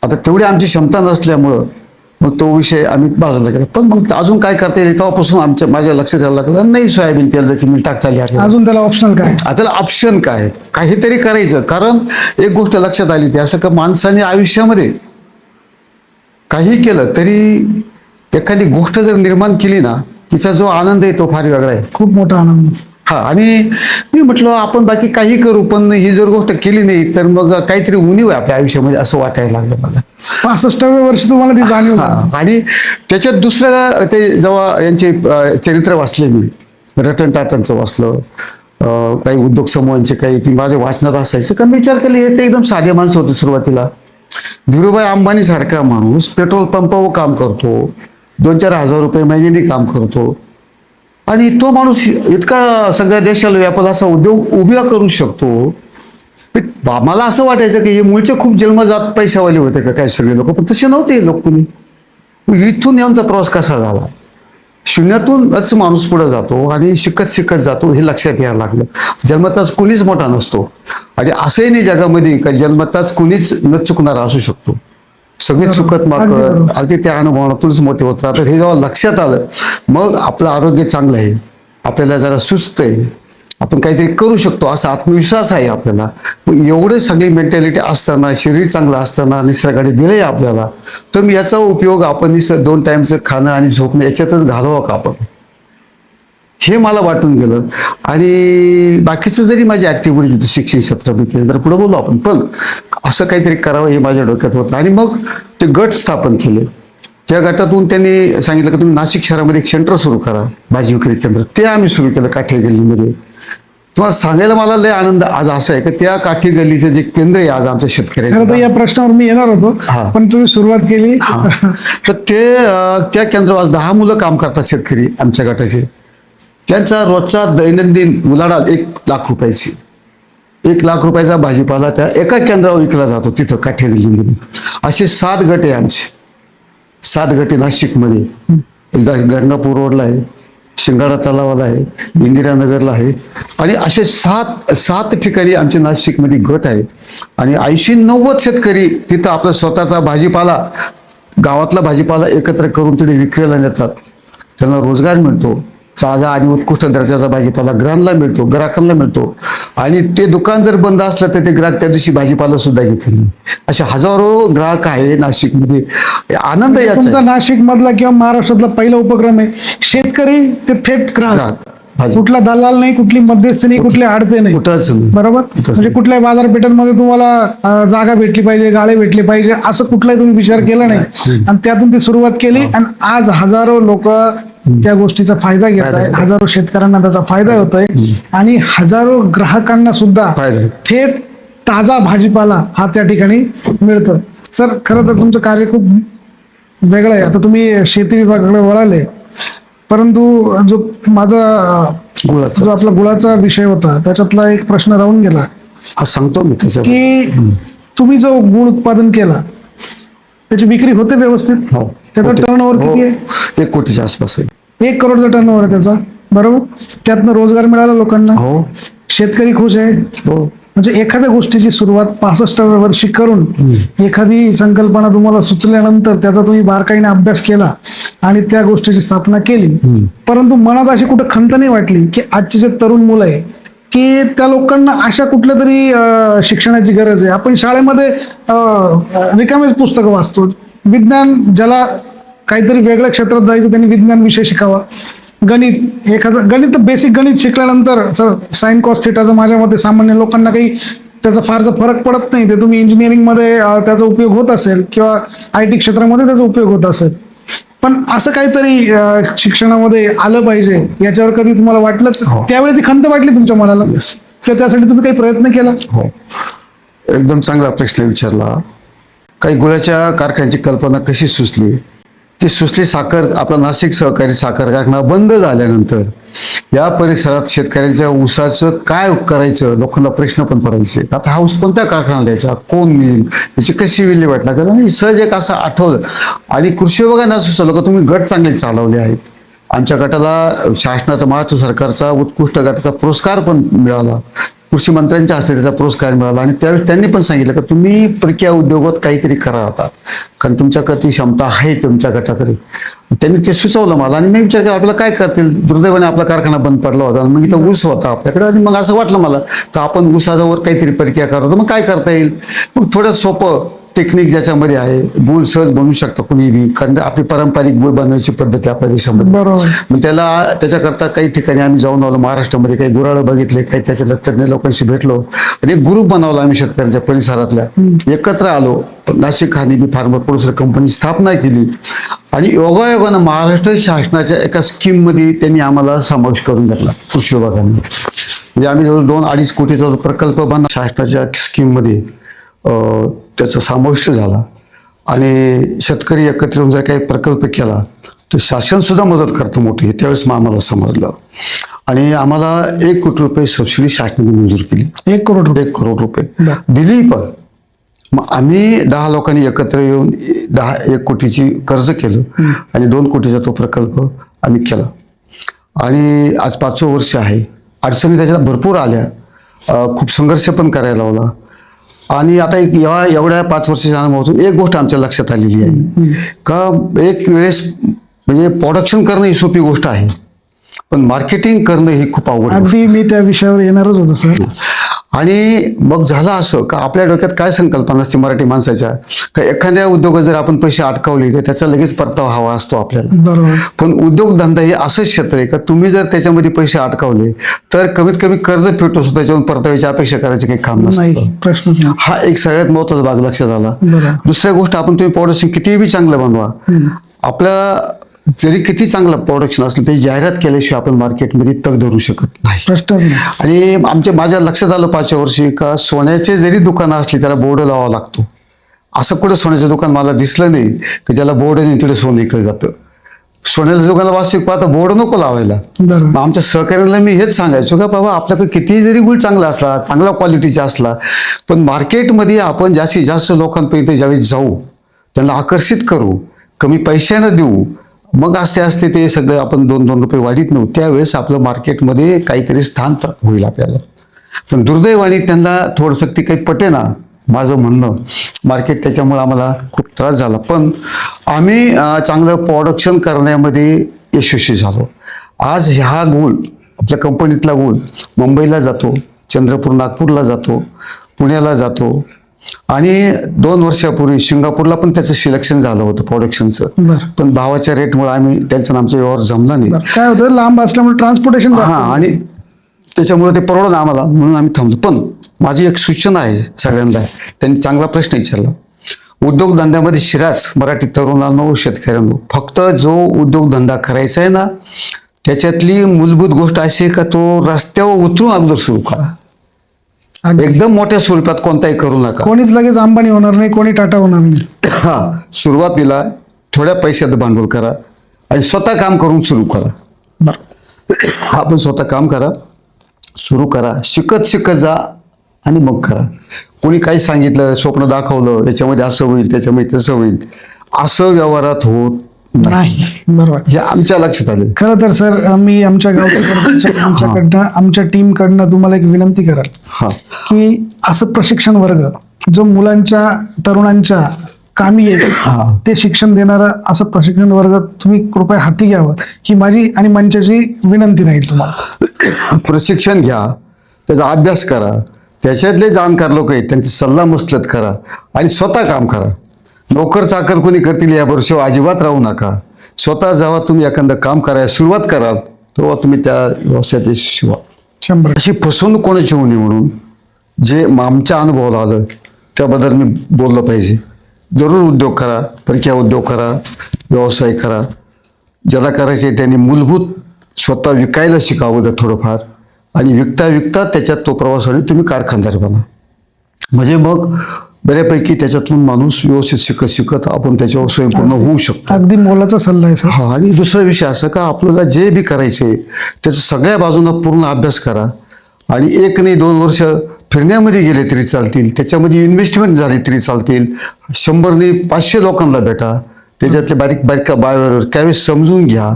आता तेवढी आमची क्षमता नसल्यामुळं मग तो विषय आम्ही बाजूला केला. पण मग अजून काय करता येईल तेव्हापासून माझ्या लक्षात यायला लागलं, नाही सोयाबीन तेलाची मिल टाकता आली आपल्याला. अजून त्याला ऑप्शनल काय? त्याला ऑप्शन काय, काहीतरी करायचं. कारण एक गोष्ट लक्षात आली ती, असं का माणसाने आयुष्यामध्ये काही केलं तरी एखादी गोष्ट जर निर्माण केली ना, तिचा जो आनंद आहे तो फार वेगळा आहे, खूप मोठा आनंद. हा. आणि मी म्हटलं आपण बाकी काही करू, पण ही जर गोष्ट केली नाही तर मग काहीतरी उणीव आहे आपल्या आयुष्यामध्ये, असं वाटायला लागलं मला. 65व्या वर्षी तुम्हाला ती जाणीव झाली. हा. आणि त्याच्यात दुसरं ते जेव्हा यांचे चरित्र वाचले मी, रतन टाटांचं वाचलं, काही उद्योग समूहांचे काही ती माझ्या वाचनात असायचं. कारण विचार केले हे ते एकदम साधे माणसं होते सुरुवातीला. धीरूभाई अंबानी सारखा माणूस पेट्रोल पंपावर काम करतो, 2-4 हजार रुपये महिन्याने काम करतो, आणि तो माणूस इतका सगळ्या देशाला व्यापाला असा उद्योग उभा करू शकतो. मला असं वाटायचं की हे मूळचे खूप जन्मजात पैशावाले होते का काय सगळे लोक, पण तसे नव्हते लोक कोणी. इथून यांचा प्रवास कसा झाला, शून्यातूनच माणूस पुढे जातो आणि शिकत शिकत जातो, हे लक्षात यायला लागलं. जन्मताच कुणीच मोठा नसतो, आणि असंही नाही जगामध्ये का जन्मताच कुणीच न चुकणारा असू शकतो. सगळे चुकत माकत अगदी त्या अनुभवातूनच मोठे होत राहतात. हे जेव्हा लक्षात आलं, मग आपलं आरोग्य चांगलं आहे, आपल्याला जरा सुस्त आहे, आपण काहीतरी करू शकतो असा आत्मविश्वास आहे आपल्याला. एवढे सगळी मेंटॅलिटी असताना, शरीर चांगलं असताना, निसर्गाने दिलंय आपल्याला, तर मी याचा उपयोग आपण 2 टाइमचं खाणं आणि झोपणं याच्यातच घालवावं का आपण, हे मला वाटून गेलं. आणि बाकीचं जरी माझी ऍक्टिव्हिटी होती शिक्षण क्षेत्रामध्ये तर पुढे बोलू आपण, पण असं काहीतरी करावं हे माझ्या डोक्यात होतं. आणि मग ते गट स्थापन केले. त्या गटातून त्यांनी सांगितलं की तुम्ही नाशिक शहरामध्ये एक सेंटर सुरू करा, भाजी विक्री केंद्र. ते आम्ही सुरू केलं काठी गल्लीमध्ये. तुम्हाला सांगायला मला लय आनंद आज असा आहे की त्या काठी गल्लीचं जे केंद्र आहे आज आमच्या खरं तर शेतकऱ्यांचं, या प्रश्नावर मी येणार होतो, हा. पण तुम्ही सुरुवात केली. तर त्या केंद्रावर आज 10 मुलं काम करतात शेतकरी आमच्या गटाचे. त्यांचा रोजचा दैनंदिन उलाढाल 1 लाख रुपयाची. 1 लाख रुपयाचा भाजीपाला त्या एका केंद्रावर विकला जातो तिथं काठी गल्लीमध्ये. असे 7 गट आहे आमचे. 7 गट आहे नाशिकमध्ये. गंगापूर रोडला आहे, शिंगाडा तलावाला आहे, इंदिरानगरला आहे, आणि असे 7 ठिकाणी आमचे नाशिकमध्ये गट आहेत. आणि 80-90 शेतकरी तिथं आपला स्वतःचा भाजीपाला, गावातला भाजीपाला एकत्र करून तिथे विक्रीला नेतात. त्यांना रोजगार मिळतो. ताजा आणि उत्कृष्ट दर्जाचा भाजीपाला ग्राहकांना मिळतो. आणि ते दुकान जर बंद असलं तर ते ग्राहक त्या दिवशी भाजीपाला सुद्धा घेतील. असे हजारो ग्राहक आहे नाशिकमध्ये. आनंद याचा तुमचा नाशिक मधला किंवा महाराष्ट्रातला पहिला उपक्रम आहे. शेतकरी ते थेट ग्राहक, कुठला दलाल नाही, कुठली मध्यस्थी नाही, कुठले आडते नाही, कुठंच बरोबर. म्हणजे कुठल्याही बाजारपेठांमध्ये तुम्हाला जागा भेटली पाहिजे, गाळे भेटले पाहिजे, असं कुठलाही तुम्ही विचार केला नाही, आणि त्यातून ती सुरुवात केली. आणि आज हजारो लोक त्या गोष्टीचा फायदा घेत आहेत, हजारो शेतकऱ्यांना त्याचा फायदा होतोय, आणि हजारो ग्राहकांना सुद्धा थेट ताजा भाजीपाला हा त्या ठिकाणी मिळतो. सर, खरं तर तुमचं कार्य खूप वेगळं आहे. आता तुम्ही शेती विभागाकडे वळाले, परंतु जो माझा गुळाचा जो आपला गुळाचा विषय होता त्याच्यातला एक प्रश्न राहून गेला हा सांगतो मी त्याच्या की तुम्ही जो गुळ उत्पादन केला त्याची विक्री होते व्यवस्थित? हो त्याचा होते. टर्नओव्हर किती हो, आहे? 1 कोटीच्या आसपास आहे. 1 करोडचा टर्नओव्हर आहे त्याचा, बरोबर. त्यातनं रोजगार मिळाला लोकांना, हो शेतकरी खुश आहे. हो म्हणजे एखाद्या गोष्टीची सुरुवात 65व्या वर्षी करून एखादी संकल्पना तुम्हाला सुचल्यानंतर त्याचा तुम्ही बारकाईने अभ्यास केला आणि त्या गोष्टीची स्थापना केली, परंतु मनात अशी कुठं खंत नाही वाटली की आजचे जे तरुण मुलं आहे की त्या लोकांना अशा कुठल्या तरी शिक्षणाची गरज आहे. आपण शाळेमध्ये रिकामेच पुस्तकं वाचतो. विज्ञान, ज्याला काहीतरी वेगळ्या क्षेत्रात जायचं त्यांनी विज्ञान विषय शिकावा. गणित, एखादं गणित, बेसिक गणित शिकल्यानंतर सर साइन कॉस थिटाचं माझ्या मते सामान्य लोकांना काही त्याचा फारसा फरक पडत नाही. ते तुम्ही इंजिनिअरिंगमध्ये त्याचा उपयोग होत असेल किंवा IT क्षेत्रामध्ये त्याचा उपयोग होत असेल, पण असं काहीतरी शिक्षणामध्ये आलं पाहिजे याच्यावर कधी तुम्हाला वाटलं? त्यावेळी ती खंत वाटली तुमच्या मनाला किंवा त्यासाठी तुम्ही काही प्रयत्न केला? हो, एकदम चांगला प्रश्न विचारला. काही गुळाच्या कारखान्याची कल्पना कशी सुचली? ती सुचली आपला नाशिक सहकारी साखर कारखाना बंद झाल्यानंतर या परिसरात शेतकऱ्यांच्या ऊसाचं काय करायचं लोकांना प्रश्न पण पडायचे. आता हा ऊस कोणत्या कारखान्याला द्यायचा, कोण नेईल, याची कशी विल्हेवाट लागेल. आणि सहज एक असं आठवलं आणि कृषी विभागाने सुचवलं का तुम्ही गट चांगले चालवले आहेत. आमच्या गटाला शासनाचा, महाराष्ट्र सरकारचा उत्कृष्ट गटाचा पुरस्कार पण मिळाला. कृषी मंत्र्यांच्या हस्ते त्याचा पुरस्कार मिळाला आणि त्यावेळेस त्यांनी पण सांगितलं की तुम्ही प्रक्रिया उद्योगात काहीतरी करा आता, कारण तुमच्याकडे ती क्षमता आहे तुमच्या गटाकडे. त्यांनी ते सुचवलं मला आणि मी विचार केला आपल्याला काय करतील. दुर्दैवाने आपला कारखाना बंद पडला होता आणि मग इथं ऊस होता आपल्याकडे आणि मग असं वाटलं मला का आपण ऊसावर काहीतरी प्रक्रिया करतो. मग काय करता येईल? मग थोडं सोपं टेक्निक ज्याच्यामध्ये आहे, गुळ सहज बनवू शकतं कुणी बी, कारण आपली पारंपरिक गुळ बनवायची पद्धती आपल्या देशामध्ये. बरोबर. मग त्याच्याकरता काही ठिकाणी आम्ही जाऊन आलो. महाराष्ट्रामध्ये काही गुराळं बघितले, काही त्याच्या तज्ञ लोकांशी भेटलो आणि एक ग्रुप बनवला आम्ही शेतकऱ्यांच्या परिसरातल्या. एकत्र आलो. नाशिक हनी फार्मर प्रोड्युसर कंपनी स्थापना केली आणि योगायोगानं महाराष्ट्र शासनाच्या एका स्कीममध्ये त्यांनी आम्हाला समावेश करून घेतला कृषी विभागाने. म्हणजे आम्ही जवळ 2-2.5 कोटीचा प्रकल्प बनला शासनाच्या स्कीममध्ये. त्याचा समावेश झाला आणि शेतकरी एकत्र येऊन जर काही प्रकल्प केला तर शासन सुद्धा मदत करतं मोठी. त्यावेळेस मग आम्हाला समजलं आणि आम्हाला 1 कोटी रुपये सबसिडी शासनाने मंजूर केली. 1 करोड रुपये? 1 करोड रुपये दिली. पण मग आम्ही 10 लोकांनी एकत्र येऊन 1 कोटीची कर्ज केलं आणि 2 कोटीचा तो प्रकल्प आम्ही केला आणि आज 5वं वर्ष आहे. अडचणी त्याच्यात भरपूर आल्या, खूप संघर्ष पण करायला लावला आणि आता एवढ्या 5 वर्षाच्या अनुभवातून एक गोष्ट आमच्या लक्षात आलेली आहे का एक वेळेस म्हणजे प्रोडक्शन करणं ही सोपी गोष्ट आहे, पण मार्केटिंग करणं ही खूप अवघड. अगदी मी त्या विषयावर येणारच होतो सर. आणि मग झालं असं का आपल्या डोक्यात काय संकल्पना असते मराठी माणसाच्या का एखाद्या उद्योगात जर आपण पैसे अटकावले तर त्याचा लगेच परतावा हवा असतो आपल्याला. बरोबर. पण उद्योगधंदा हे असं क्षेत्र आहे का तुम्ही जर त्याच्यामध्ये पैसे अटकावले तर कमीत कमी कर्ज फेटतो, त्याच्यावरून परताव्याची अपेक्षा करायची काही काम नसतं. प्रश्नच नाही. हा एक सगळ्यात महत्वाचा भाग लक्षात आला. बरोबर. दुसऱ्या गोष्ट, आपण तुम्ही प्रोडक्शन कितीही बी चांगलं बनवा, आपल्या जरी किती चांगलं प्रोडक्शन असलं तरी जाहिरात केल्याशिवाय आपण मार्केटमध्ये तग धरू शकत नाही. प्रश्नच नाही. आणि माझ्या लक्षात आलं 5व्या वर्षी का सोन्याचे जरी दुकानं असली त्याला बोर्ड लावावा लागतो. असं कुठं सोन्याचं दुकान मला दिसलं नाही की ज्याला बोर्ड नाही तिथे सोनं इकडे जातं. सोन्याच्या दुकानाला वास्तविक पाहता बोर्ड नको लावायला. मग आमच्या सहकार्याला मी हेच सांगायचो का बाबा आपल्याकडे कितीही जरी गुळ चांगला असला, चांगला क्वालिटीचा असला, पण मार्केटमध्ये आपण जास्तीत जास्त लोकांपर्यंत ज्यावेळी जाऊ, त्यांना आकर्षित करू, कमी पैशानं देऊ, मग आस्ते आस्ते ते सगळं आपण 2-2 रुपये वाढीत नव्हतं, त्यावेळेस आपलं मार्केटमध्ये काहीतरी स्थान होईल आपल्याला. पण दुर्दैवाने त्यांना थोडंसं ते काही पटेना माझं म्हणणं मार्केट, त्याच्यामुळे आम्हाला खूप त्रास झाला. पण आम्ही चांगलं प्रोडक्शन करण्यामध्ये यशस्वी झालो. आज हा गुळ, आपल्या कंपनीतला गुळ मुंबईला जातो, चंद्रपूर नागपूरला जातो, पुण्याला जातो आणि 2 वर्षापूर्वी सिंगापूरला पण त्याचं सिलेक्शन झालं होतं प्रोडक्शनचं. पण भावाच्या रेटमुळे आम्ही त्यांचं आमचा व्यवहार जमला नाही. काय होतं, लांब असल्यामुळे ट्रान्सपोर्टेशन. आणि त्याच्यामुळे ते परवडलं आम्हाला, म्हणून आम्ही थांबलो. पण माझी एक सूचना आहे सगळ्यांना, त्यांनी चांगला प्रश्न विचारला. उद्योगधंद्यामध्ये शिराच मराठी तरुणांनो, शेतकऱ्यांनो, फक्त जो उद्योगधंदा करायचा आहे ना त्याच्यातली मूलभूत गोष्ट अशी आहे का तो रस्त्यावर उतरून अगोदर सुरू करा. एकदम मोठ्या स्वरूपात कोणताही करू नका. कोणीच लगेच अंबानी होणार नाही, कोणी टाटा होणार नाही. सुरुवातीला थोड्या पैशात भांडवल करा आणि स्वतः काम करून सुरू करा. आपण स्वतः काम करा, सुरू करा, शिकत शिकत जा आणि मग करा. कोणी काही सांगितलं, स्वप्न दाखवलं, याच्यामध्ये असं होईल, त्याच्यामध्ये तसं होईल, असं व्यवहारात होत नाही. बरोबर. हे आमच्या लक्षात आलं. खरं तर सर, मी आमच्या आमच्याकडनं आमच्या टीमकडनं तुम्हाला एक विनंती कराल हा की असं प्रशिक्षण वर्ग जो मुलांच्या तरुणांच्या कामी येईल ते शिक्षण देणारं असं प्रशिक्षण वर्ग तुम्ही कृपया हाती घ्यावं, ही माझी आणि मंचाची विनंती राहील तुम्हाला. प्रशिक्षण घ्या, त्याचा अभ्यास करा, त्याच्यातले जाणकार लोक आहेत त्यांची सल्ला मसलत करा आणि स्वतः काम करा. नोकर चाकर कोणी करतील या भरोश्यावर अजिबात राहू नका. स्वतः जेव्हा तुम्ही एखादं काम करायला सुरुवात कराल तेव्हा तुम्ही त्या व्यवसायात यशस्वी व्हाल. 100%. अशी फसवणूक कोणाची होऊ नये म्हणून जे आमच्या अनुभवाला आलं त्याबद्दल मी बोललं पाहिजे. जरूर उद्योग करा, परक्या उद्योग करा, व्यवसाय करा. ज्याला करायचे त्यांनी मूलभूत स्वतः विकायला शिकावं थोडंफार, आणि विकता विकता त्याच्यात तो प्रवासाने तुम्ही कारखानदार बना. म्हणजे मग बऱ्यापैकी त्याच्यातून माणूस व्यवस्थित शिकत शिकत आपण त्याच्यावर स्वयंपूर्ण होऊ शकतो. अगदी मोलाचा सल्ला आहे सर. हा, आणि दुसरा विषय असं का आपल्याला जे बी करायचे त्याचा सगळ्या बाजूनं पूर्ण अभ्यास करा, आणि 1 नाही 2 वर्ष फिरण्यामध्ये गेले तरी चालतील, त्याच्यामध्ये इन्व्हेस्टमेंट झाली तरी चालतील. 100 नाही 500 लोकांना भेटा, त्याच्यातले बारीक बारीक बाहेर त्यावेळेस समजून घ्या,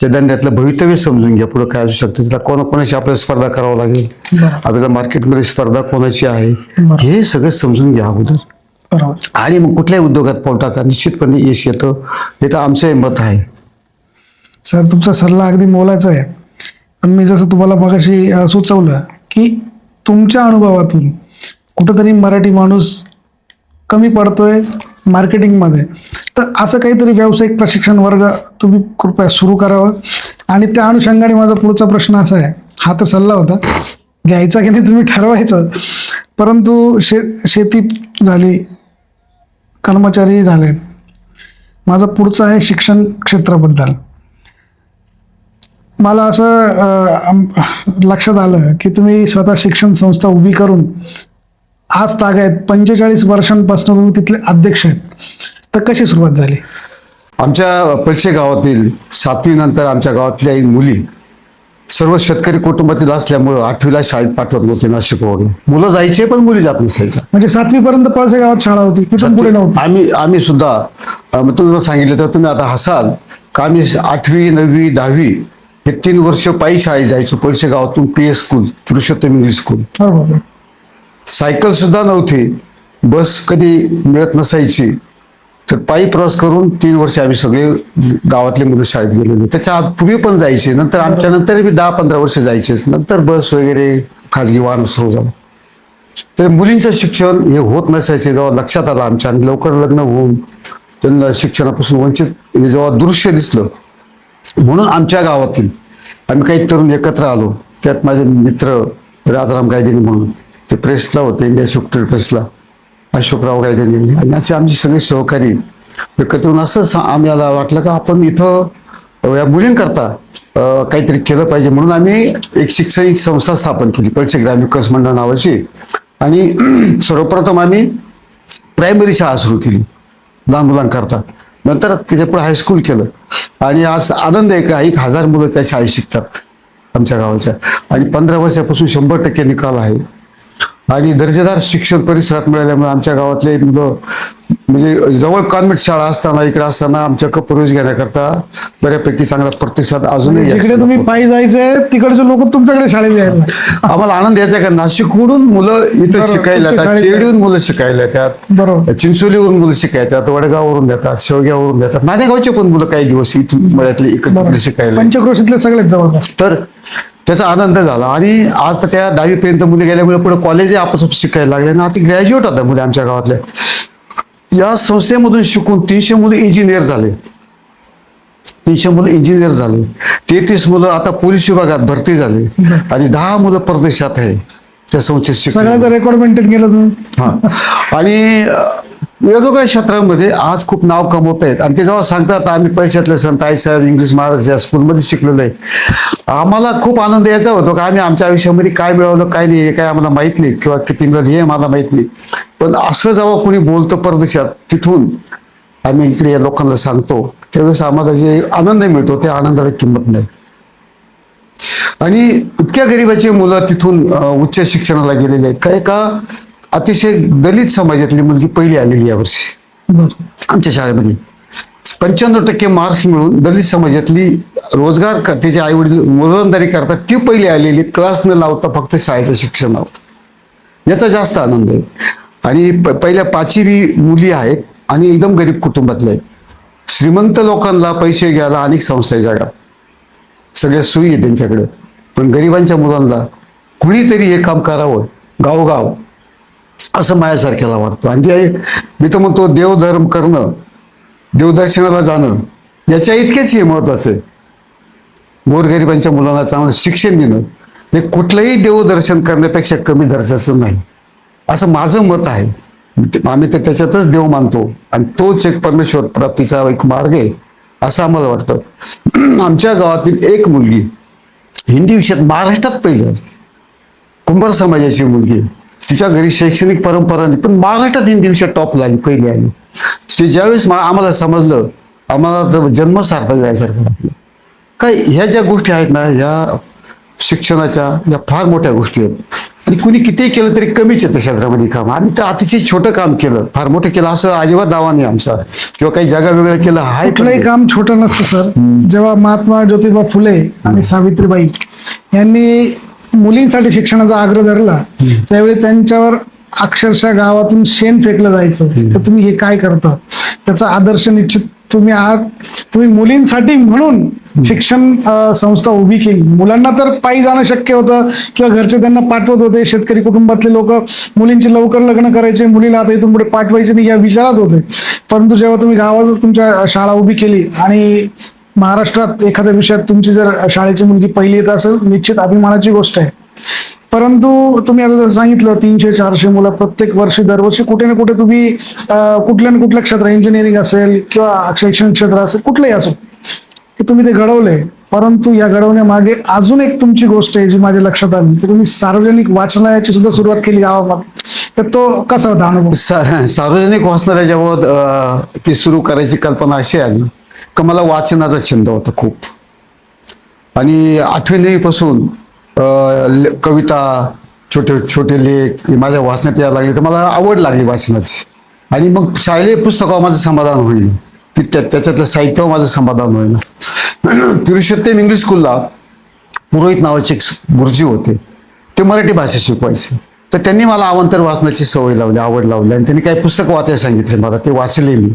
त्या धंद्यातलं भवितव्य समजून घ्या, पुढं काय असू शकतं, त्याला कोणाशी आपल्याला स्पर्धा करावं लागेल, आपल्याला मार्केटमध्ये स्पर्धा कोणाची आहे हे सगळं समजून घ्या अगोदर. बरोबर. आणि मग कुठल्याही उद्योगात पाऊल टाका, निश्चितपणे यश येतं. हे तर आमचं मत आहे. सर, तुमचा सल्ला अगदी मोलाचा आहे. पण मी जसं तुम्हाला मगाशी सुचवलं की तुमच्या अनुभवातून कुठंतरी मराठी माणूस कमी पडतोय मार्केटिंगमध्ये, तर असं काहीतरी व्यावसायिक प्रशिक्षण वर्ग तुम्ही कृपया सुरू करावं. आणि त्या अनुषंगाने माझा पुढचा प्रश्न असा आहे, हा तर सल्ला होता, घ्यायचा की नाही तुम्ही ठरवायचं. परंतु शेती झाली, कर्मचारी झालेत, माझा पुढचा आहे शिक्षण क्षेत्राबद्दल. मला असं लक्षात आलं की तुम्ही स्वतः शिक्षण संस्था उभी करून आज तागायत 45 वर्षांपासून तुम्ही तिथले अध्यक्ष आहेत. तर कशी सुरुवात झाली? आमच्या पळशे गावातील 7वी नंतर आमच्या गावातल्या मुली सर्व शेतकरी कुटुंबातील असल्यामुळं 8वीला शाळेत पाठवत नव्हते नाशिकवरून. मुलं जायचे पण मुली जात नसायच्या. म्हणजे 7वी पर्यंत पळसे गावात शाळा होती, तिथून पुढे नव्हती. आम्ही सुद्धा तुम्हाला सांगितलं तर तुम्ही आता हसाल का, आम्ही 8वी 9वी 10वी हे 3 वर्ष पायी शाळेत जायचो. पळशे गावातून PS school, Purushottam English school. बरोबर. सायकल सुद्धा नव्हती, बस कधी मिळत नसायची, तर पायी प्रवास करून 3 वर्ष आम्ही सगळे गावातले मुलं शाळेत गेलेले. त्याच्या पूर्वी पण जायचे, नंतर आमच्या नंतर बी 10-15 वर्ष जायचेच, नंतर बस वगैरे खाजगी वाहन सुरू झालं. तर मुलींचं शिक्षण हे होत नसायचे. जेव्हा लक्षात आलं आमच्या, आणि लवकर लग्न होऊन त्यांना शिक्षणापासून वंचित जेव्हा दृश्य दिसलं, म्हणून आमच्या गावातील आम्ही काही तरुण एकत्र आलो. त्यात माझे मित्र राजाराम गायदेनी म्हणून, ते प्रेसला होते, इंडिया शुक्टर प्रेसला, अशोकराव गायदेनी, आणि असे आमचे सगळे सहकारी एकत्र येऊन असं आम्हाला वाटलं का आपण इथं या मुलींकरता काहीतरी केलं पाहिजे. म्हणून आम्ही एक शैक्षणिक संस्था स्थापन केली, पळशे ग्रामीण विकास मंडळ नावाची. आणि सर्वप्रथम आम्ही प्रायमरी शाळा सुरू केली लहान मुलांकरता, नंतर त्याच्या पुढे हायस्कूल केलं. आणि आज आनंद आहे का 1000 मुलं त्या शाळेत शिकतात आमच्या गावाच्या, आणि 15 वर्षापासून 100% निकाल आहे. आणि दर्जेदार शिक्षण परिसरात मिळाल्यामुळे आमच्या गावातले मुलं, म्हणजे जवळ कॉन्व्हेंट शाळा असताना इकडे असताना आमच्या प्रवेश घेण्याकरता बऱ्यापैकी चांगला प्रतिसाद अजूनही. जिकडे तुम्ही पायी जायचंय तिकडचे लोक तुमच्याकडे शाळेत यायला. आम्हाला आनंद यायचा का नाशिकहून मुलं इथं शिकायला येतात, चेडीहून मुलं शिकायला येतात, बरोबर, चिंचोलीवरून मुलं शिकायला येतात, वडगाववरून येतात, शेवग्यावरून येतात, नांदेगावचे पण मुलं काही दिवस इथून मळ्यातले इकडे शिकायला, पंचक्रोशीतले सगळेच जवळपास. तर त्याचा आनंद झाला. आणि आज तर त्या 10वी पर्यंत मुली गेल्यामुळे पुढे कॉलेज आपासूप शिकायला लागले ना, आता ग्रॅज्युएट होता मुली आमच्या गावातल्या. या संस्थेमधून शिकून 300 मुलं इंजिनियर झाले, 300 मुलं इंजिनियर झाले, 33 मुलं आता पोलीस विभागात भरती झाले, आणि 10 मुलं परदेशात आहे त्या संस्थेत शिकले. सगळ्याचं रेकॉर्ड मेंटेन केलं तुम्ही. हा, आणि वेगवेगळ्या क्षेत्रामध्ये आज खूप नाव कमवत आहेत. आणि ते जेव्हा सांगतात आम्ही पैशातले संत आईसाहेब इंग्लिश महाराज या स्कूलमध्ये शिकलेलो आहे, आम्हाला खूप आनंद यायचा होतो का आम्ही आमच्या आयुष्यामध्ये काय मिळवलं काय नाही हे काय आम्हाला माहित नाही, किंवा किती मिळालं हे मला माहित नाही. पण असं जेव्हा कोणी बोलतं परदेशात, तिथून आम्ही इकडे या लोकांना सांगतो, त्यावेळेस आम्हाला जे आनंद मिळतो त्या आनंदाला किंमत नाही. आणि इतक्या गरिबाची मुलं तिथून उच्च शिक्षणाला गेलेली आहेत. का एका अतिशय दलित समाजातली मुलगी पहिली आलेली यावर्षी बर. आमच्या शाळेमध्ये. 95% मार्क्स मिळून दलित समाजातली रोजगार तिचे आई वडील रोजंदारी करतात ती पहिली आलेली, क्लास न लावता फक्त शाळेचं शिक्षण लावतं. याचा जास्त आनंद आहे. आणि पहिल्या 5वी मुली आहेत आणि एकदम गरीब कुटुंबातल्या आहेत. श्रीमंत लोकांना पैसे घ्यायला अनेक संस्था आहे जगात, सगळ्या सोयी आहे त्यांच्याकडे, पण गरिबांच्या मुलांना कुणीतरी हे काम करावं गावगाव असं माझ्यासारख्याला वाटतं. आणि ते मी तर म्हणतो देवधर्म करणं, देवदर्शनाला जाणं याच्या इतकेच हे महत्वाचं आहे. गोरगरिबांच्या मुलांना चांगलं शिक्षण देणं हे कुठलंही देवदर्शन करण्यापेक्षा कमी दर्जाचं नाही, असं माझं मत आहे. आम्ही तर त्याच्यातच देव मानतो आणि तोच एक परमेश्वर प्राप्तीचा एक मार्ग आहे असं आम्हाला वाटतं. आमच्या गावातील एक मुलगी हिंदी विषयात महाराष्ट्रात पहिली, कुंभार समाजाची मुलगी, तिच्या घरी शैक्षणिक परंपरा नाही पण महाराष्ट्रात हिंदी विषयात टॉपला आली, पहिली आली. ते ज्यावेळेस आम्हाला समजलं, आम्हाला तर जन्म सार्थक जायसारखं वाटलं. काय ह्या ज्या गोष्टी आहेत ना, ह्या शिक्षणाच्या या फार मोठ्या गोष्टी आहेत. आणि कुणी कितीही केलं तरी कमीच आहे त्या क्षेत्रामध्ये काम. आम्ही तर अतिशय छोटं काम केलं, फार मोठं केलं असं अजिबात दावा नाही आमचा, किंवा काही जागा वेगळं केलं हाय. कुठलंही काम छोटं नसतं सर. जेव्हा महात्मा ज्योतिबा फुले आणि सावित्रीबाई यांनी मुलींसाठी शिक्षणाचा आग्रह धरला त्यावेळी त्यांच्यावर अक्षरशः गावातून शेण फेकलं जायचं, तर तुम्ही हे काय करता. त्याचा आदर्श निश्चित तुम्ही आहात. तुम्ही मुलींसाठी म्हणून शिक्षण संस्था उभी केली. मुलांना तर पायी जाणं शक्य होतं किंवा घरचे त्यांना पाठवत होते. शेतकरी कुटुंबातले लोक मुलींची लवकर लग्न करायचे, मुलीला आता इथून पुढे पाठवायचे नाही या विचारात होते. परंतु जेव्हा तुम्ही गावातच तुमच्या शाळा उभी केली आणि महाराष्ट्रात एखाद्या विषयात तुमची जर शाळेची मुलगी पहिली येत असेल, निश्चित अभिमानाची गोष्ट आहे. परंतु तुम्ही आता जसं सांगितलं 300-400 मुलं प्रत्येक वर्षी दरवर्षी कुठे ना कुठे तुम्ही कुठल्या ना कुठल्या क्षेत्र, इंजिनिअरिंग असेल किंवा शैक्षणिक क्षेत्र असेल, कुठलंही असो, की तुम्ही ते घडवले. परंतु या घडवण्यामागे अजून एक तुमची गोष्ट आहे जी माझ्या लक्षात आली, की तुम्ही सार्वजनिक वाचनालयाची सुद्धा सुरुवात केली गावामध्ये. तर तो कसा होता अनुभव? सार्वजनिक वाचनालयाच्या ती सुरू करायची कल्पना अशी आली का मला वाचनाचा छंद होता खूप. आणि 8वी-9वी पासून कविता, छोटे छोटे लेख हे माझ्या वाचण्यात यायला लागले, तर मला आवड लागली वाचनाची. आणि मग शालेय पुस्तकावर माझं समाधान होईल, त्याच्यातलं साहित्यावर माझं समाधान होईल. पुरुषोत्तम इंग्लिश स्कूलला पुरोहित नावाचे एक गुरुजी होते, ते मराठी भाषा शिकवायचे. तर त्यांनी मला अवांतर वाचनाची सवय लावली, आवड लावली. आणि त्यांनी काही पुस्तकं वाचायला सांगितले मला, ते वाचले मी.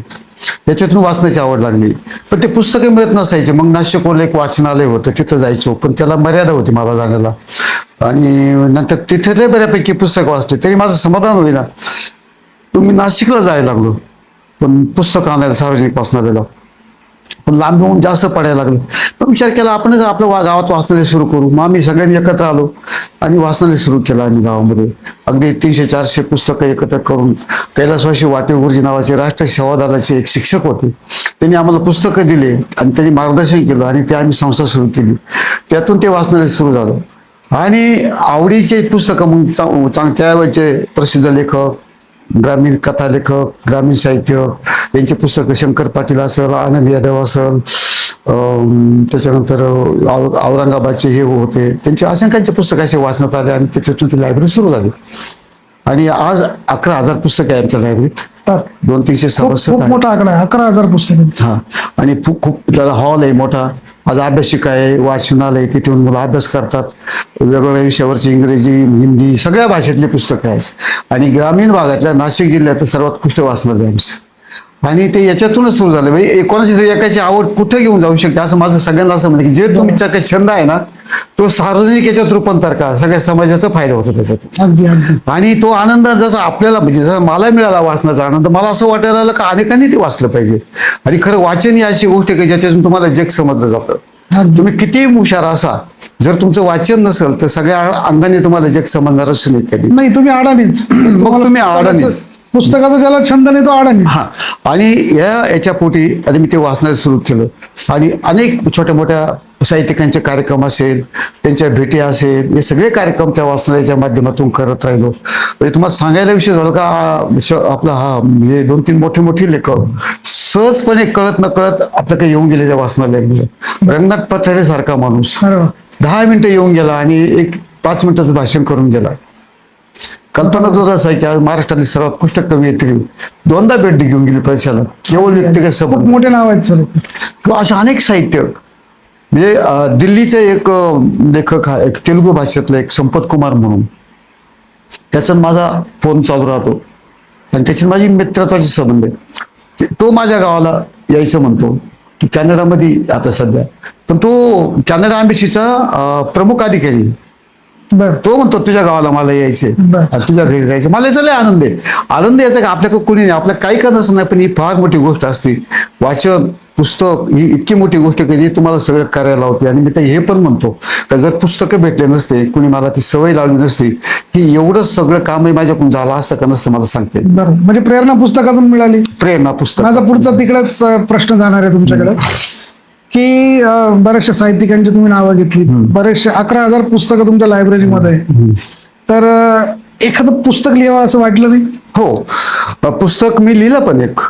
त्याच्यातून वाचण्याची आवड लागली. पण ते पुस्तकं मिळत नसायचे. मग नाशिकला एक वाचनालय होतं, तिथं जायचो, पण त्याला मर्यादा होती मला जाण्याला. आणि नंतर तिथे बऱ्यापैकी पुस्तकं वाचले तरी माझं समाधान होईना. मी नाशिकला जायला लागलो, पण पुस्तकं आणायला सार्वजनिक वाचनालयाला पण लांब होऊन जास्त पडायला लागलं. पण विचार केला आपणच आपल्या गावात वाचनालय सुरू करू. मग आम्ही सगळ्यांनी एकत्र आलो आणि वाचनालय सुरू केलं. आम्ही गावामध्ये अगदी 300-400 पुस्तकं एकत्र करून कैलासवासी वाटे गुरुजी नावाचे राष्ट्रीय सेवा दलाचे एक शिक्षक होते, त्यांनी आम्हाला पुस्तकं दिले आणि त्यांनी मार्गदर्शन केलं आणि ते आम्ही संस्था सुरू केली. त्यातून ते वाचनालय सुरू झालं. आणि आवडीचे पुस्तकं मग त्यावेळचे प्रसिद्ध लेखक, ग्रामीण कथा लेखक, ग्रामीण साहित्य यांची पुस्तकं, शंकर पाटील असेल, आनंद यादव असेल, त्याच्यानंतर औरंगाबादचे हे होते, त्यांचे असंख्यांचे पुस्तकं असे वाचण्यात आले आणि त्याच्यातून ती लायब्ररी सुरू झाली. आणि आज 11,000 पुस्तकं आहे आमच्या लायब्ररीत. 200-300 सभासद खूप आहेत. मोठा आकडा आहे, 11,000 पुस्तकं. हा, आणि खूप त्याला हॉल आहे मोठा. आज अभ्यासिका आहे, वाचनालय, तिथे येऊन मुलं अभ्यास करतात. वेगवेगळ्या विषयावरची इंग्रजी, हिंदी सगळ्या भाषेतली पुस्तकं आहेत. आणि ग्रामीण भागातल्या नाशिक जिल्ह्यात सर्वोत्कृष्ट वाचनालय आमचं. आणि ते याच्यातूनच सुरू झालं. म्हणजे कोणाची एकाची आवड कुठे घेऊन जाऊ शकते असं माझं सगळ्यांना असं म्हणतं की जे तुमचा काही छंद आहे ना तो सार्वजनिक याच्यात रूपांतर करा, सगळ्या समाजाचा फायदा होतो त्याच्यात. अगदी अगदी. आणि तो आनंद जसा आपल्याला म्हणजे जसा मला मिळाला वाचनाचा आनंद, मला असं वाटायला लागलं का अनेकांनी ते वाचलं पाहिजे. आणि खरं वाचन ही अशी गोष्ट आहे की ज्याच्यातून तुम्हाला जग समजलं जातं. तुम्ही किती हुशार असा, जर तुमचं वाचन नसेल तर सगळ्या अंगाने तुम्हाला जग समजणारच नाही कधी. नाही, तुम्ही अडाणीच. मग तुम्ही अडाणीच. पुस्तकाचा ज्याला छंद नाही तो अडाणी. हा, आणि याच्या पोटी आणि मी ते वाचनालय सुरू केलं. आणि अनेक छोट्या मोठ्या साहित्यिकांचे कार्यक्रम असेल, त्यांच्या भेटी असेल, हे सगळे कार्यक्रम त्या वाचनालयाच्या माध्यमातून करत राहिलो. म्हणजे तुम्हाला सांगायला विषय झाला का आपला हा म्हणजे 2-3 मोठे लेखक सहजपणे कळत न कळत आपल्याकडे येऊन गेलेल्या वाचनालयामध्ये. रंगनाथ पठारे सारखा माणूस, 10 मिनिटं येऊन गेला आणि एक 5 मिनिटाचं भाषण करून गेला. कल्पना जोशी आहे की आज महाराष्ट्रातली सर्वात उत्कृष्ट कवयित्री 2दा भेट घेऊन गेली पैशाला, केवळ व्यक्तिगत खूप संबंध. मोठे नाव आहेत सर. किंवा असे अनेक साहित्य म्हणजे दिल्लीचे एक लेखक आहे, एक तेलुगू भाषेतला एक संपत कुमार म्हणून, त्याचा माझा फोन चालू राहतो आणि त्याची माझी मित्रत्वाची संबंध आहे. तो माझ्या गावाला यायचं म्हणतो. तो कॅनडामध्ये आता सध्या, पण तो कॅनडा एम्बसीचा प्रमुख अधिकारी. बर तो म्हणतो तुझ्या गावाला मला यायचे, बरं. तुझ्या घरी जायचं. मला याचा लय आनंद आहे. आनंद याचा का आपल्याकडे कोणी नाही, आपलं काही करत नाही, पण ही फार मोठी गोष्ट असते. वाचन, पुस्तक ही इतकी मोठी गोष्ट कधी तुम्हाला सगळं करायला होते. आणि मी तर हे पण म्हणतो का जर पुस्तकं भेटले नसते, कुणी मला ती सवय लावली नसती, ही एवढं सगळं कामही माझ्याकडून झालं असतं का नसतं मला सांगते. बरं, म्हणजे प्रेरणा पुस्तकातून मिळाली. प्रेरणा पुस्तक. माझा पुढचा तिकडेच प्रश्न जाणार आहे तुमच्याकडे की बऱ्याचशा साहित्यिकांची तुम्ही नावं घेतली, बरेचशे 11,000 पुस्तकं तुमच्या लायब्ररीमध्ये आहे. तर एखादं पुस्तक लिहावं असं वाटलं नाही? हो, पुस्तक मी लिहिलं, पण एक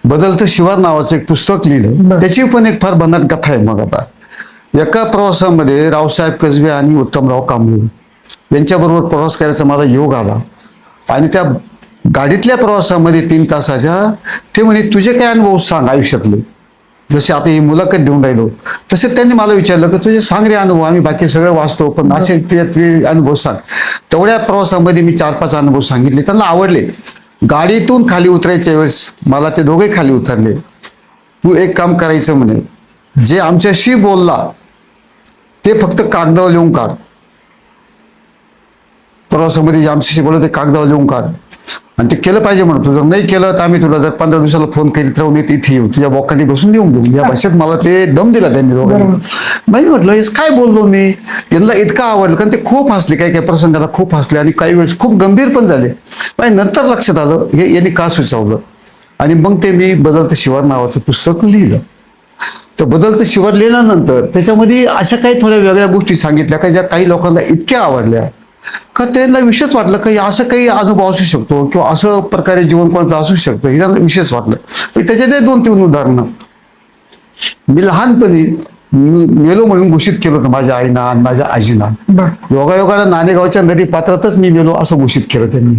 बदलतं शिवार नावाचं एक पुस्तक लिहिलं. बरं. त्याची पण एक फार भन्नाट कथा आहे. मग आता एका प्रवासामध्ये रावसाहेब कसबे आणि उत्तमराव कांबळे यांच्याबरोबर प्रवास करायचा मला योग आला. आणि त्या गाडीतल्या प्रवासामध्ये 3 तासाच्या ते म्हणे तुझे काय अनुभव सांग आयुष्यातले. जसे आता ही मुलाखत देऊन राहिलो तसे त्यांनी मला विचारलं की तुझे सांग रे अनुभव, आम्ही बाकी सगळं वाचतो पण असे तुझे अनुभव सांग. तेवढ्या प्रवासामध्ये मी 4-5 अनुभव सांगितले, त्यांना आवडले. गाडीतून खाली उतरायच्या वेळेस मला ते दोघे खाली उतरले. तू एक काम करायचं म्हणे, जे आमच्याशी बोलला ते फक्त कागदावर लिहून काढ. प्रवासामध्ये जे आमच्याशी बोललं ते कागदावर लिहून काढ आणि ते केलं पाहिजे म्हणून. तू जर नाही केलं तर आम्ही तुला जर 15 दिवसाला फोन करीत राहून इथे येऊ, तुझ्या बॉकांनी बसून लिहून घेऊ. या भाषेत मला ते दम दिला त्यांनी दोघांनी. मी म्हटलं हेच काय बोललो मी, यांना इतकं आवडलं कारण ते खूप हसले, काही काही प्रसंगाला खूप हसले आणि काही वेळेस खूप गंभीर पण झाले. पण नंतर लक्षात आलं हे यांनी का सुचवलं. आणि मग ते मी बदलतं शिवार नावाचं पुस्तक लिहिलं. तर बदलतं शिवार लिहिल्यानंतर त्याच्यामध्ये अशा काही थोड्या वेगळ्या गोष्टी सांगितल्या का ज्या काही लोकांना इतक्या आवडल्या का त्यांना विशेष वाटलं की असं काही अनुभव असू शकतो किंवा असं प्रकारे जीवन कोणाचं असू शकतं, हे त्यांना विशेष वाटलं. त्याच्यात 2-3 उदाहरणं. मी लहानपणी मेलो म्हणून घोषित केलं होतं माझ्या आईना आणि माझ्या आजीना. योगायोगाला नाणेगावच्या नदी पात्रातच मी मेलो असं घोषित केलं त्यांनी.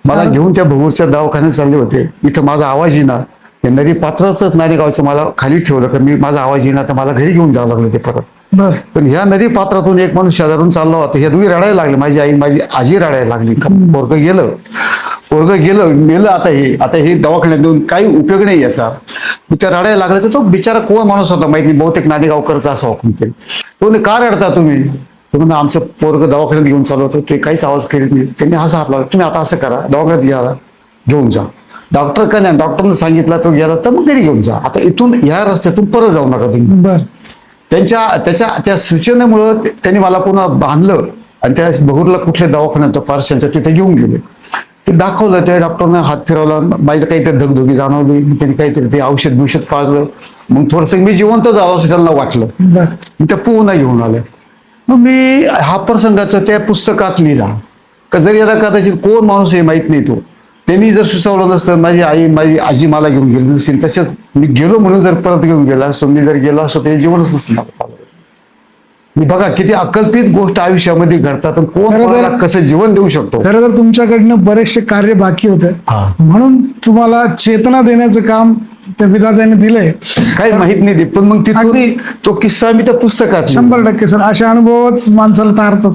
मला घेऊन त्या भगूरच्या दवाखान्यात चालले होते. इथं माझा आवाज येईना, या नदी पात्रातच नाणेगावचं मला खाली ठेवलं का मी माझा आवाज येईना, तर मला घरी घेऊन जावं लागलं ते परत. पण ह्या नदी पात्रातून एक माणूस शेजारून चालला होता. ह्या दोघी रडायला लागले, माझी आई माझी आजी रडायला लागली. पोरगं गेलं मेलं. आता हे दवाखान्यात देऊन काही उपयोग नाही याचा. त्या रडायला लागले तर तो बिचारा कोण माणूस होता माहिती नाही, बहुतेक नाणेगावकरचा असा कोणतरी. तो का रडता तुम्ही? तो म्हणजे आमचं पोरगं दवाखान्यात घेऊन चालू होतं, ते काहीच आवाज करीत नाही. त्यांनी हात लागला, तुम्ही आता असं करा दवाखान्यात घ्या, घेऊन जा. डॉक्टर का नाही, डॉक्टरने सांगितलं तो गेला तर मग घरी घेऊन जा. आता इथून ह्या रस्त्यातून परत जाऊ नका तुम्ही. त्या सूचनेमुळं त्यांनी मला पुन्हा बांधलं आणि त्या बहूरला कुठल्या दवाखान्यात पार्शांच्या तिथे घेऊन गेले. ते दाखवलं, त्या डॉक्टरने हात फिरवला, माझी काहीतरी धगधगी जाणवली. त्यांनी काहीतरी ते औषध पाजलं. मग थोडंसं मी जिवंत झालो असं त्यांना वाटलं. मी त्या पुन्हा घेऊन आलं. मग मी हा प्रसंगाचा त्या पुस्तकात लिहिला का जर याला कदाचित कोण माणूस हे माहीत नाही. तो त्यांनी जर सुचवलं नसतं, माझी आजी मला घेऊन गेली नसेल, तसेच मी गेलो म्हणून जर परत घेऊन गेला असतो, मी जर गेलो असतो ते जीवनच नसतं. मी बघा किती अकल्पित गोष्ट आयुष्यामध्ये घडतात, कोण कसं जीवन देऊ शकतो. खरं तर तुमच्याकडनं बरेचसे कार्य बाकी होते, म्हणून तुम्हाला चेतना देण्याचं काम त्या विधात्याने दिलंय. काही माहित नाही, पण मग तिथून तो किस्सा मी त्या पुस्तकात 100% सर असे अनुभवच माणसाला तारतात.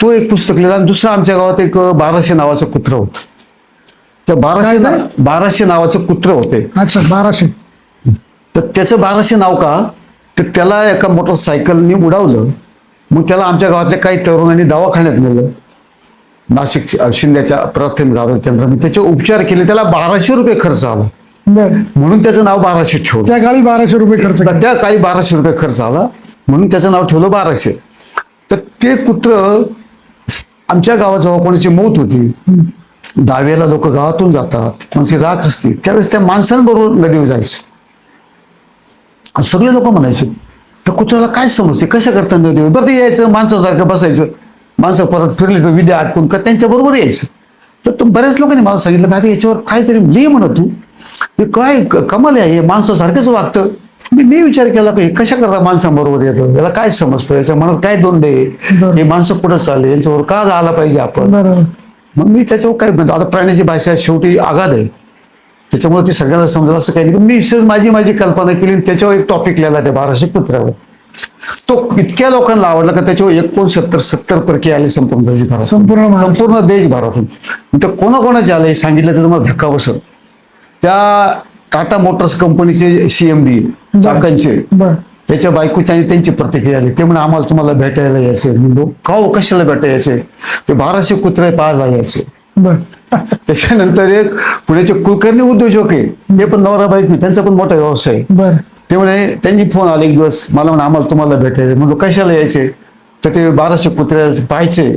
तो एक पुस्तक लिहिला. आणि दुसरं आमच्या गावात एक 1200 नावाचं कुत्र होतं. त्या 1200 नावाचं कुत्र होते. अच्छा, 1200. तर त्याचं 1200 नाव का, तर त्याला एका मोटरसायकलनी उडावलं. मग त्याला आमच्या गावातल्या काही तरुणांनी दवाखान्यात नेलं, नाशिक शिंद्याच्या प्राथमिक आरोग्य केंद्रामध्ये. त्याचे उपचार केले, त्याला 1200 रुपये खर्च आला. म्हणून त्याचं नाव 1200 ठेवलं. त्या काळी 1200 रुपये खर्च, त्या काळी 1200 रुपये खर्च आला म्हणून त्याचं नाव ठेवलं 1200. तर ते कुत्र आमच्या गावाजवळ कोणाची मौत होती, दाव्याला लोक गावातून जातात, कोणाची राख असते, त्यावेळेस त्या माणसांबरोबर नदीवर जायचं. सगळे लोक म्हणायचे त्या कुत्र्याला काय समजते, कशा करता नदीवर. बरं ते यायचं, माणसासारखं बसायचं, माणसं परत फिरली तर विद्या आटकून का त्यांच्या बरोबर यायचं. तर बऱ्याच लोकांनी मला सांगितलं, अरे याच्यावर काहीतरी लिहि म्हणत तू, हे काय कमाल आहे, हे माणसासारखंच वागतं. मी विचार केला की कशा करता माणसांबरोबर येतो, याला काय समजतं, याच्या मनात काय द्वंद्व आहे, बरं. हे माणसं कुठं चालले, यांच्यावर का झाला पाहिजे आपण. बरोबर. मग मी त्याच्यावर काय म्हणतो, आता प्राण्याची भाषा शेवटी आगाध आहे, त्याच्यामुळे ती सगळ्यांना समजेल असं काही नाही. पण मी विशेष माझी कल्पना केली आणि त्याच्यावर एक टॉपिक लिहिला त्या 1200 कुत्र्यावर. तो इतक्या लोकांना आवडला का त्याच्यावर 69-70 परकी आले संपूर्ण देशभरात, संपूर्ण महाराष्ट्र. संपूर्ण देशभरातून. तर कोणाकोणाचे आले सांगितलं तर तुम्हाला धक्का बसत. त्या टाटा मोटर्स कंपनीचे CMD चाकांचे, बर त्याच्या बायकोची आणि त्यांची प्रतिक्रिया आली. ते म्हणे आम्हाला तुम्हाला भेटायला यायचे. म्हणलो का हो, कशाला भेटायचे? ते 1200 कुत्रे पाहायला यायचे. बर त्याच्यानंतर एक पुण्याचे कुलकर्णी उद्योजक आहे, ते पण नवरा बायको, त्यांचा पण मोठा व्यवसाय आहे. बर ते म्हणे त्यांनी फोन आले एक दिवस मला, म्हणे आम्हाला तुम्हाला भेटायचे. म्हणलो कशाला यायचे? तर ते 1200 कुत्रे पाहायचे.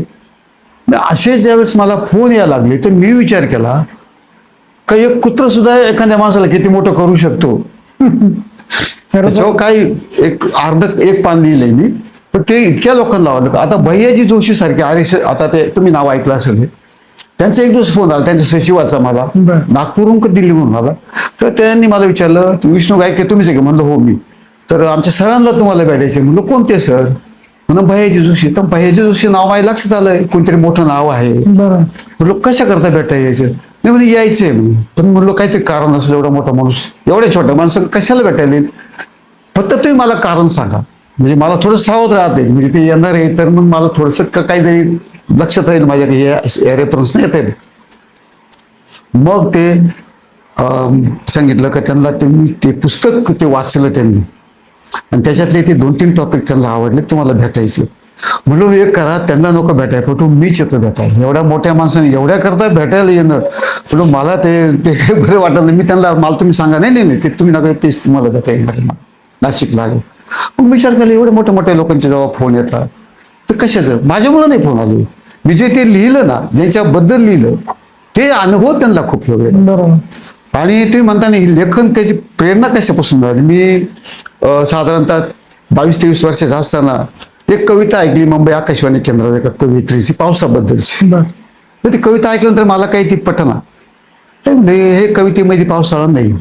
असे ज्यावेळेस मला फोन यायला लागले तर मी विचार केला का एक कुत्र सुद्धा एखाद्या माणसाला किती मोठं करू शकतो. त्याच्यावर काही एक पान लिहिलंय मी, पण ते इतक्या लोकांना आवडलं. आता भैयाजी जोशी सारखे आता ते तुम्ही नाव ऐकलं असेल, त्यांचा एक दिवस फोन आला त्यांच्या सचिवाचा मला, बरं. नागपूरहून का दिल्लीहून आला. तर त्यांनी मला विचारलं विष्णू गायके तुम्हीच आहे का? म्हणलं हो मी. तर आमच्या सरांना तुम्हाला भेटायचे. म्हणलं कोणते सर? म्हणून भैयाजी जोशी. तर भैयाजी जोशी नाव माझ्या लक्षात आलंय, कोणतरी मोठं नाव आहे. बर म्हणलो कशा करता भेटायला यायचे? नाही म्हणे यायचे. पण म्हणलो काहीतरी कारण असेल, एवढा मोठा माणूस एवढ्या छोट्या माणसं कशाला भेटायला येईल? फक्त तुम्ही मला कारण सांगा, म्हणजे मला थोडं सावध राहते, म्हणजे ते येणार आहे तर मग मला थोडंसं काहीतरी लक्षात राहील माझ्या या रेफरन्स नाही येत. मग ते सांगितलं का त्यांना ते पुस्तक ते वाचलं त्यांनी आणि त्याच्यातले ते 2-3 टॉपिक त्यांना आवडले, तुम्हाला भेटायचे. म्हणून एक करा, त्यांना नको भेटायला पण मीच येतो भेटायला. एवढ्या मोठ्या माणसाने एवढ्या करता भेटायला येणं, म्हणून मला ते काही बरं वाटत नाही. मी त्यांना मला तुम्ही सांगा, नाही ते तुम्ही नका, तेच तुम्हाला भेटायला येणार नाशिकला आले. मग विचार केला एवढे मोठ्या लोकांचे जेव्हा फोन येतात तर कशाचं? माझ्यामुळे नाही फोन आले. मी जे ते लिहिलं ना, ज्याच्याबद्दल लिहिलं ते अनुभव त्यांना खूप वेगळे. बरोबर. आणि तुम्ही म्हणता नाही लेखन त्याची प्रेरणा कशापासून मिळाली? मी साधारणतः 22-23 वर्षाचा असताना एक कविता ऐकली मुंबई आकाशवाणी केंद्रावर एका कवयित्रीची पावसाबद्दलची. बर तर ती कविता ऐकल्यानंतर मला काही ती पटना. हे कवितेमध्ये पावसाळा नाही,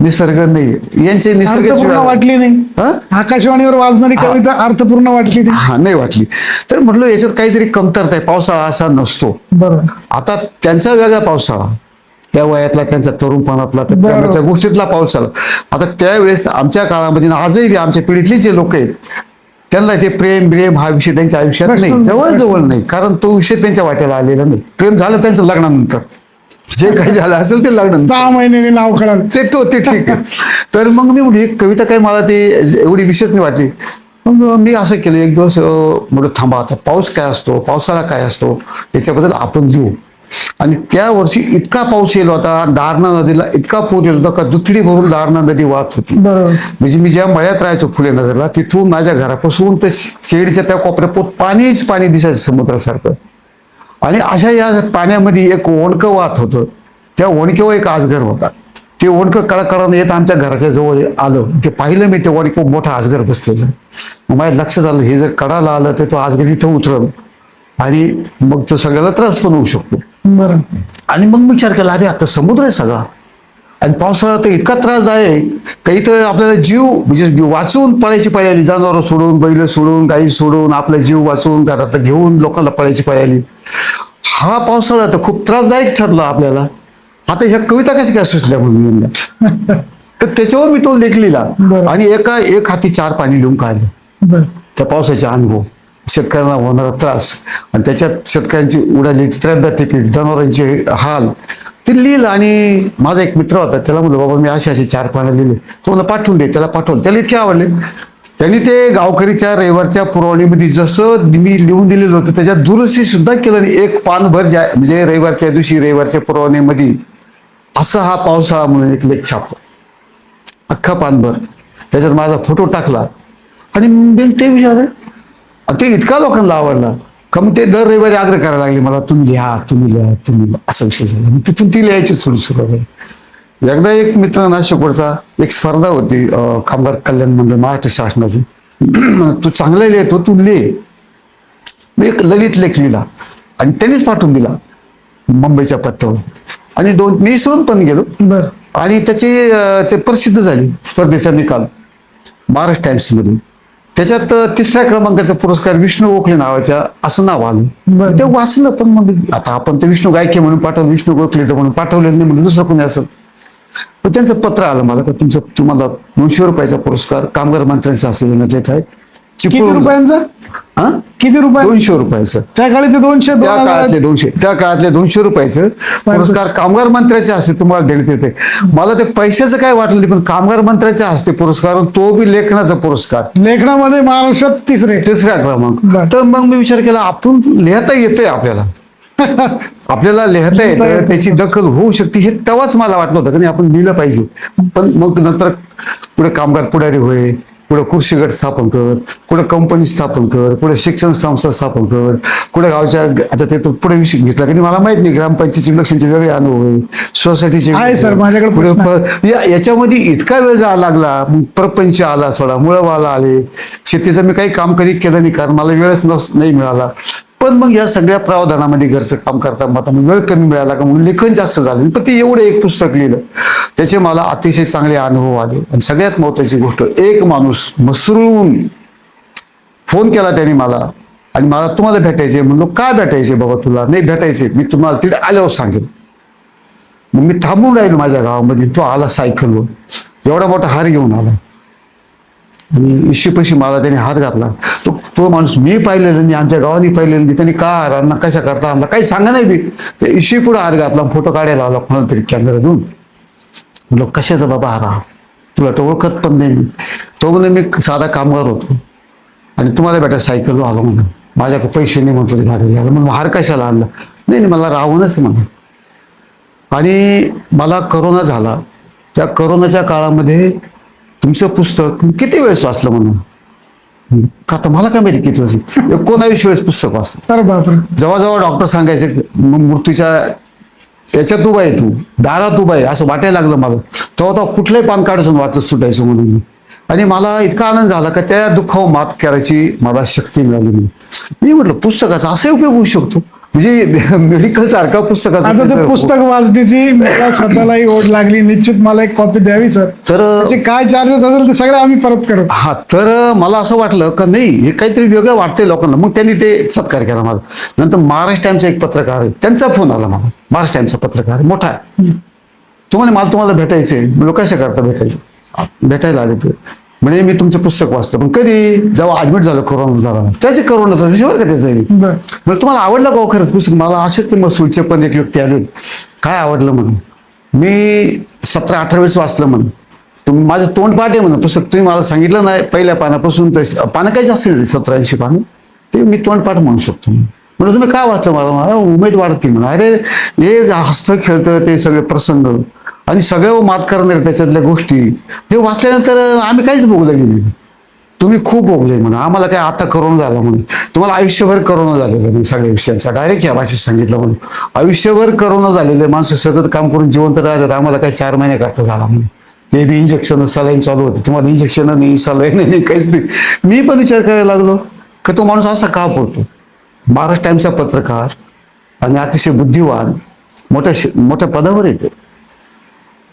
निसर्ग नाही, यांचे अर्थपूर्ण वाटली नाही. हा? आकाशवाणीवर वाजणारी कविता अर्थपूर्ण वाटली नाही. हा नाही वाटली. तर म्हटलं याच्यात काहीतरी कमतरता आहे, पावसाळा असा नसतो. बरोबर. आता त्यांचा वेगळा पावसाळा, त्या वयातला त्यांच्या तरुणपणातला त्या बरोबर. प्रेमाच्या गोष्टीतला पावसाळा. आता त्यावेळेस आमच्या काळामध्ये आजही आमच्या पिढीतले जे लोक आहेत त्यांना ते प्रेम हा विषय त्यांच्या आयुष्यात नाही, जवळ नाही, कारण तो विषय त्यांच्या वाट्याला आलेला नाही. प्रेम झालं त्यांचं लग्नानंतर, जे काही झालं असेल ते लग्न 6 महिन्याने नाव कळालं ते ठीक आहे. तर मग मी म्हटली कविता काय मला ते एवढी विशेष नाही वाटली. मग मी असं केलं एक दिवस, म्हटलं थांबा आता पाऊस काय असतो, पावसाळा काय असतो याच्याबद्दल आपण लिहू. आणि त्या वर्षी इतका पाऊस येलो होता, दारणा नदीला इतका पूर येलो होता का दुथडी भरून दारणा नदी वाहत होती. बरोबर. म्हणजे मी ज्या मळ्यात राहायचो फुले नगरला, तिथून माझ्या घरापासून तर शेडच्या त्या कोपऱ्यात पाणी दिसायचं समुद्रासारखं. आणि अशा या पाण्यामध्ये एक ओंडकं वाहत होतं, त्या ओंडक्यावर एक आजगर होता. ते ओंडकं कडकडानं येत आमच्या घराच्या जवळ आलं. ते पाहिलं मी, ते ओंडकं मोठा आजगर बसलेलं. मग माझ्या लक्षात आलं हे जर कडाला आलं तर तो आजगर इथं उतरल आणि मग तो सगळ्याला त्रास पण होऊ शकतो. बरं. आणि मग विचार केला अरे आता समुद्र आहे सगळा आणि पावसाळा तर इतका त्रासदायक काही तर आपल्याला जीव म्हणजे वाचवून पळायची पाळी आली. जनावरं सोडून, बैल सोडून, गाई सोडून, आपला जीव वाचवून घरात घेऊन लोकांना पळायची पाळी आली. हा पावसाळा तर खूप त्रासदायक ठरला आपल्याला. आता ह्या कविता कशा काय सुचल्या म्हणून तर त्याच्यावर मी तो लेख लिहिला बरं. आणि एक हाती 4 पाणी लिहून काढले. बर त्या पावसाचे अनुभव, शेतकऱ्यांना होणारा त्रास आणि त्याच्यात शेतकऱ्यांची उडाली त्रैदाती पीठ, जनावरांचे हाल ते लिहिलं. आणि माझा एक मित्र होता, त्याला म्हणलं बाबा मी असे 4 पानं लिहिले, तो मला पाठवून दे. त्याला पाठवलं, त्याला इतके आवडले. त्यांनी ते गावकरीच्या रविवारच्या पुरवणीमध्ये जसं मी लिहून दिलेलं होतं त्याच्यात दुरुस्ती सुद्धा केलं. आणि एक पानभर म्हणजे रविवारच्या दिवशी रविवारच्या पुरवणीमध्ये असा हा पावसाळा म्हणून एक लेख छापला, अख्खा पानभर. त्याच्यात माझा फोटो टाकला आणि मग ते विचार ते इतका लोकांना आवडला का मग ते दर रविवारी आग्रह करायला लागले मला, तुम्ही लिहा असा विषय झाला. मग तिथून ती लिहायची थोडी सुरुवात झाली. एकदा एक मित्र नाशिकवरचा एक स्पर्धा होती कामगार कल्याण मंडळ महाराष्ट्र शासनाची, तू चांगला लिहितो तू लिह. मी एक ललित लेख लिहिला आणि त्यांनीच पाठवून दिला मुंबईच्या पत्त्यावर. आणि मी विसरून पण गेलो. बर आणि ते प्रसिद्ध झाली स्पर्धेचा निकाल. महाराष्ट्र टाइम्समध्ये. त्याच्यात तिसऱ्या क्रमांकाचा पुरस्कार विष्णू गोखले नावाच्या असं नाव आलं. बरं. ते वाचलं, पण मग आता आपण ते विष्णू गायके म्हणून पाठवलं, विष्णू गोखले तर म्हणून पाठवलेलं नाही, म्हणून दुसरं कोणी असं. पण त्यांचं पत्र आलं मला का तुम्हाला 200 रुपयाचा पुरस्कार कामगार मंत्र्यांचा असं देण्यात येत आहे. किती रुपयांचा? हा, किती रुपये? 200 रुपयाचं. त्या काळी ते 200 त्या काळातले 200 रुपयाचं पुरस्कार कामगार मंत्र्याच्या हस्ते तुम्हाला देण्यात येते. मला ते पैशाचं काय वाटलं नाही, पण कामगार मंत्र्याच्या हस्ते पुरस्कार, तो बी लेखनाचा पुरस्कार, लेखनामध्ये महाराष्ट्रात तिसरा क्रमांक. बरं. तर मग मी विचार केला, आपण लिहिता येतंय आपल्याला लिहिता येतं, त्याची दखल होऊ शकते, हे तेव्हाच मला वाटलं होतं की नाही आपण लिहिलं पाहिजे. पण मग नंतर पुढे कामगार पुढारी होय, पुढे कृषी गट स्थापन कर, पुढे कंपनी स्थापन कर, पुढे शिक्षण संस्था स्थापन कर, पुढे गावच्या, आता ते पुढे विषय घेतला की मला माहित नाही, ग्रामपंचायतीचे इलेक्शनचे वेगळे अनुभव आहे, सोसायटीचे आहे सर माझ्याकडे पुढे याच्यामध्ये इतका वेळ जायला लागला. मग प्रपंच आला, सोडा मुळवाला आले, शेतीचं मी काही काम कधी केलं नाही, कारण मला वेळच नाही मिळाला. पण मग या सगळ्या प्रावधानामध्ये घरचं काम करता मग वेळ कमी मिळाला का म्हणून लेखन जास्त झालं. पण ते एवढं एक पुस्तक लिहिलं, त्याचे मला अतिशय चांगले अनुभव आले. आणि सगळ्यात महत्वाची गोष्ट, एक माणूस मसरून फोन केला त्याने मला, आणि मला तुम्हाला भेटायचे. म्हणलो काय भेटायचे बाबा तुला? नाही भेटायचे, मी तुम्हाला तिथे आल्यावर सांगेन. मग मी थांबून राहिलो माझ्या गावामध्ये. तो आला सायकलवर, एवढा मोठा हार घेऊन आला, आणि 200 पैसे मला त्याने हात घातला. तो माणूस मी पाहिलेलं नाही, आमच्या गावाने पाहिलेलं नाही. त्यांनी का हार आणला, कशा करता आणला, काही सांगा नाही. मी ते 200 पुढे हार घातला, फोटो काढायला आला कोणाला तरी कॅमेरा घेऊन. म्हणलं कशाचा बाबा हार, तुला तर ओळखत पण नाही मी. तो म्हणे मी साधा कामगार होतो आणि तुम्हाला भेटा सायकल आलो म्हणून, माझ्याकडे पैसे नाही म्हणतो ते भाडे आलं. म्हणून हार कशाला आणला? नाही मला रावणच म्हणून. आणि मला करोना झाला, त्या करोनाच्या काळामध्ये तुमचं पुस्तक किती वेळेस वाचलं म्हणून, का तर मला काय माहिती किती वेळेस, 19 वेळेस पुस्तक वाचलं. अरे बापरे. जेव्हा डॉक्टर सांगायचे मृत्यूच्या याच्यात उभा आहे, तू दारात उभा आहे, असं वाटायला लागलं मला. तेव्हा कुठलंही पान काढून वाचत सुटायचं म्हणून. आणि मला इतका आनंद झाला का त्या दुःखावर मात करायची मला शक्ती मिळाली. मी म्हटलं पुस्तकाचा असा उपयोग होऊ शकतो, म्हणजे मेडिकल सारखा पुस्तकाचा. आता ते पुस्तक वाचण्याची मला स्वतःलाही ओढ लागली. निश्चित मला एक कॉपी द्यावी सर. तर त्याचे काय चार्जेस असेल ते सगळे आम्ही परत करू. हा, तर मला असं वाटलं का नाही हे काहीतरी वेगळं वाटतंय लोकांना. मग त्यांनी ते सत्कार केला मला. नंतर महाराष्ट्र टाइमचा एक पत्रकार आहे, त्यांचा फोन आला मला. महाराष्ट्र टाइमचा पत्रकार मोठा आहे, तुम्हाला भेटायचंय. म्हणलं कशा करता भेटायचं? भेटायला आले ते. म्हणजे मी तुमचं पुस्तक वाचतं, पण कधी जेव्हा ऍडमिट झालं कोरोना झाला, त्याचे करोनाचा विषय बरं का त्याचा. म्हणजे तुम्हाला आवडलं का खरंच पुस्तक? मला असेच मसूळचे पण एक व्यक्ती आले, काय आवडलं म्हणून. मी 17-18 वेळेस वाचलं म्हणून. तुम्ही माझं तोंड पाठ आहे म्हणून पुस्तक, तुम्ही मला सांगितलं नाही पहिल्या पानापासून तर पानं काही जास्त नाही, 17-80 पानं, ते मी तोंड पाठ म्हणू शकतो. म्हणून तुम्ही काय वाचलं? मला उमेद वाढते म्हणून. अरे हे हसतं खेळतं ते सगळे प्रसंग आणि सगळं मात करणारे त्याच्यातल्या गोष्टी हे वाचल्यानंतर आम्ही काहीच भोगलं नाही. तुम्ही खूप भोगले म्हणून. आम्हाला काय आता करोना झाला म्हणून, तुम्हाला आयुष्यभर करोना झालेला नाही सगळ्या विषयांचा. डायरेक्ट या भाषेत सांगितलं म्हणून, आयुष्यभर करोना झालेले माणसं सतत काम करून जिवंत राहतात. आम्हाला काय 4 महिने करता झाला म्हणून. ते बी इंजेक्शन सलाईन चालू होते, तुम्हाला इंजेक्शन नाही, सलाईन नाही, काहीच नाही. मी पण विचार करायला लागलो की तो माणूस असा का पडतो. महाराष्ट्र टाइमचा पत्रकार आणि अतिशय बुद्धिवान, मोठ्या पदावर येतो.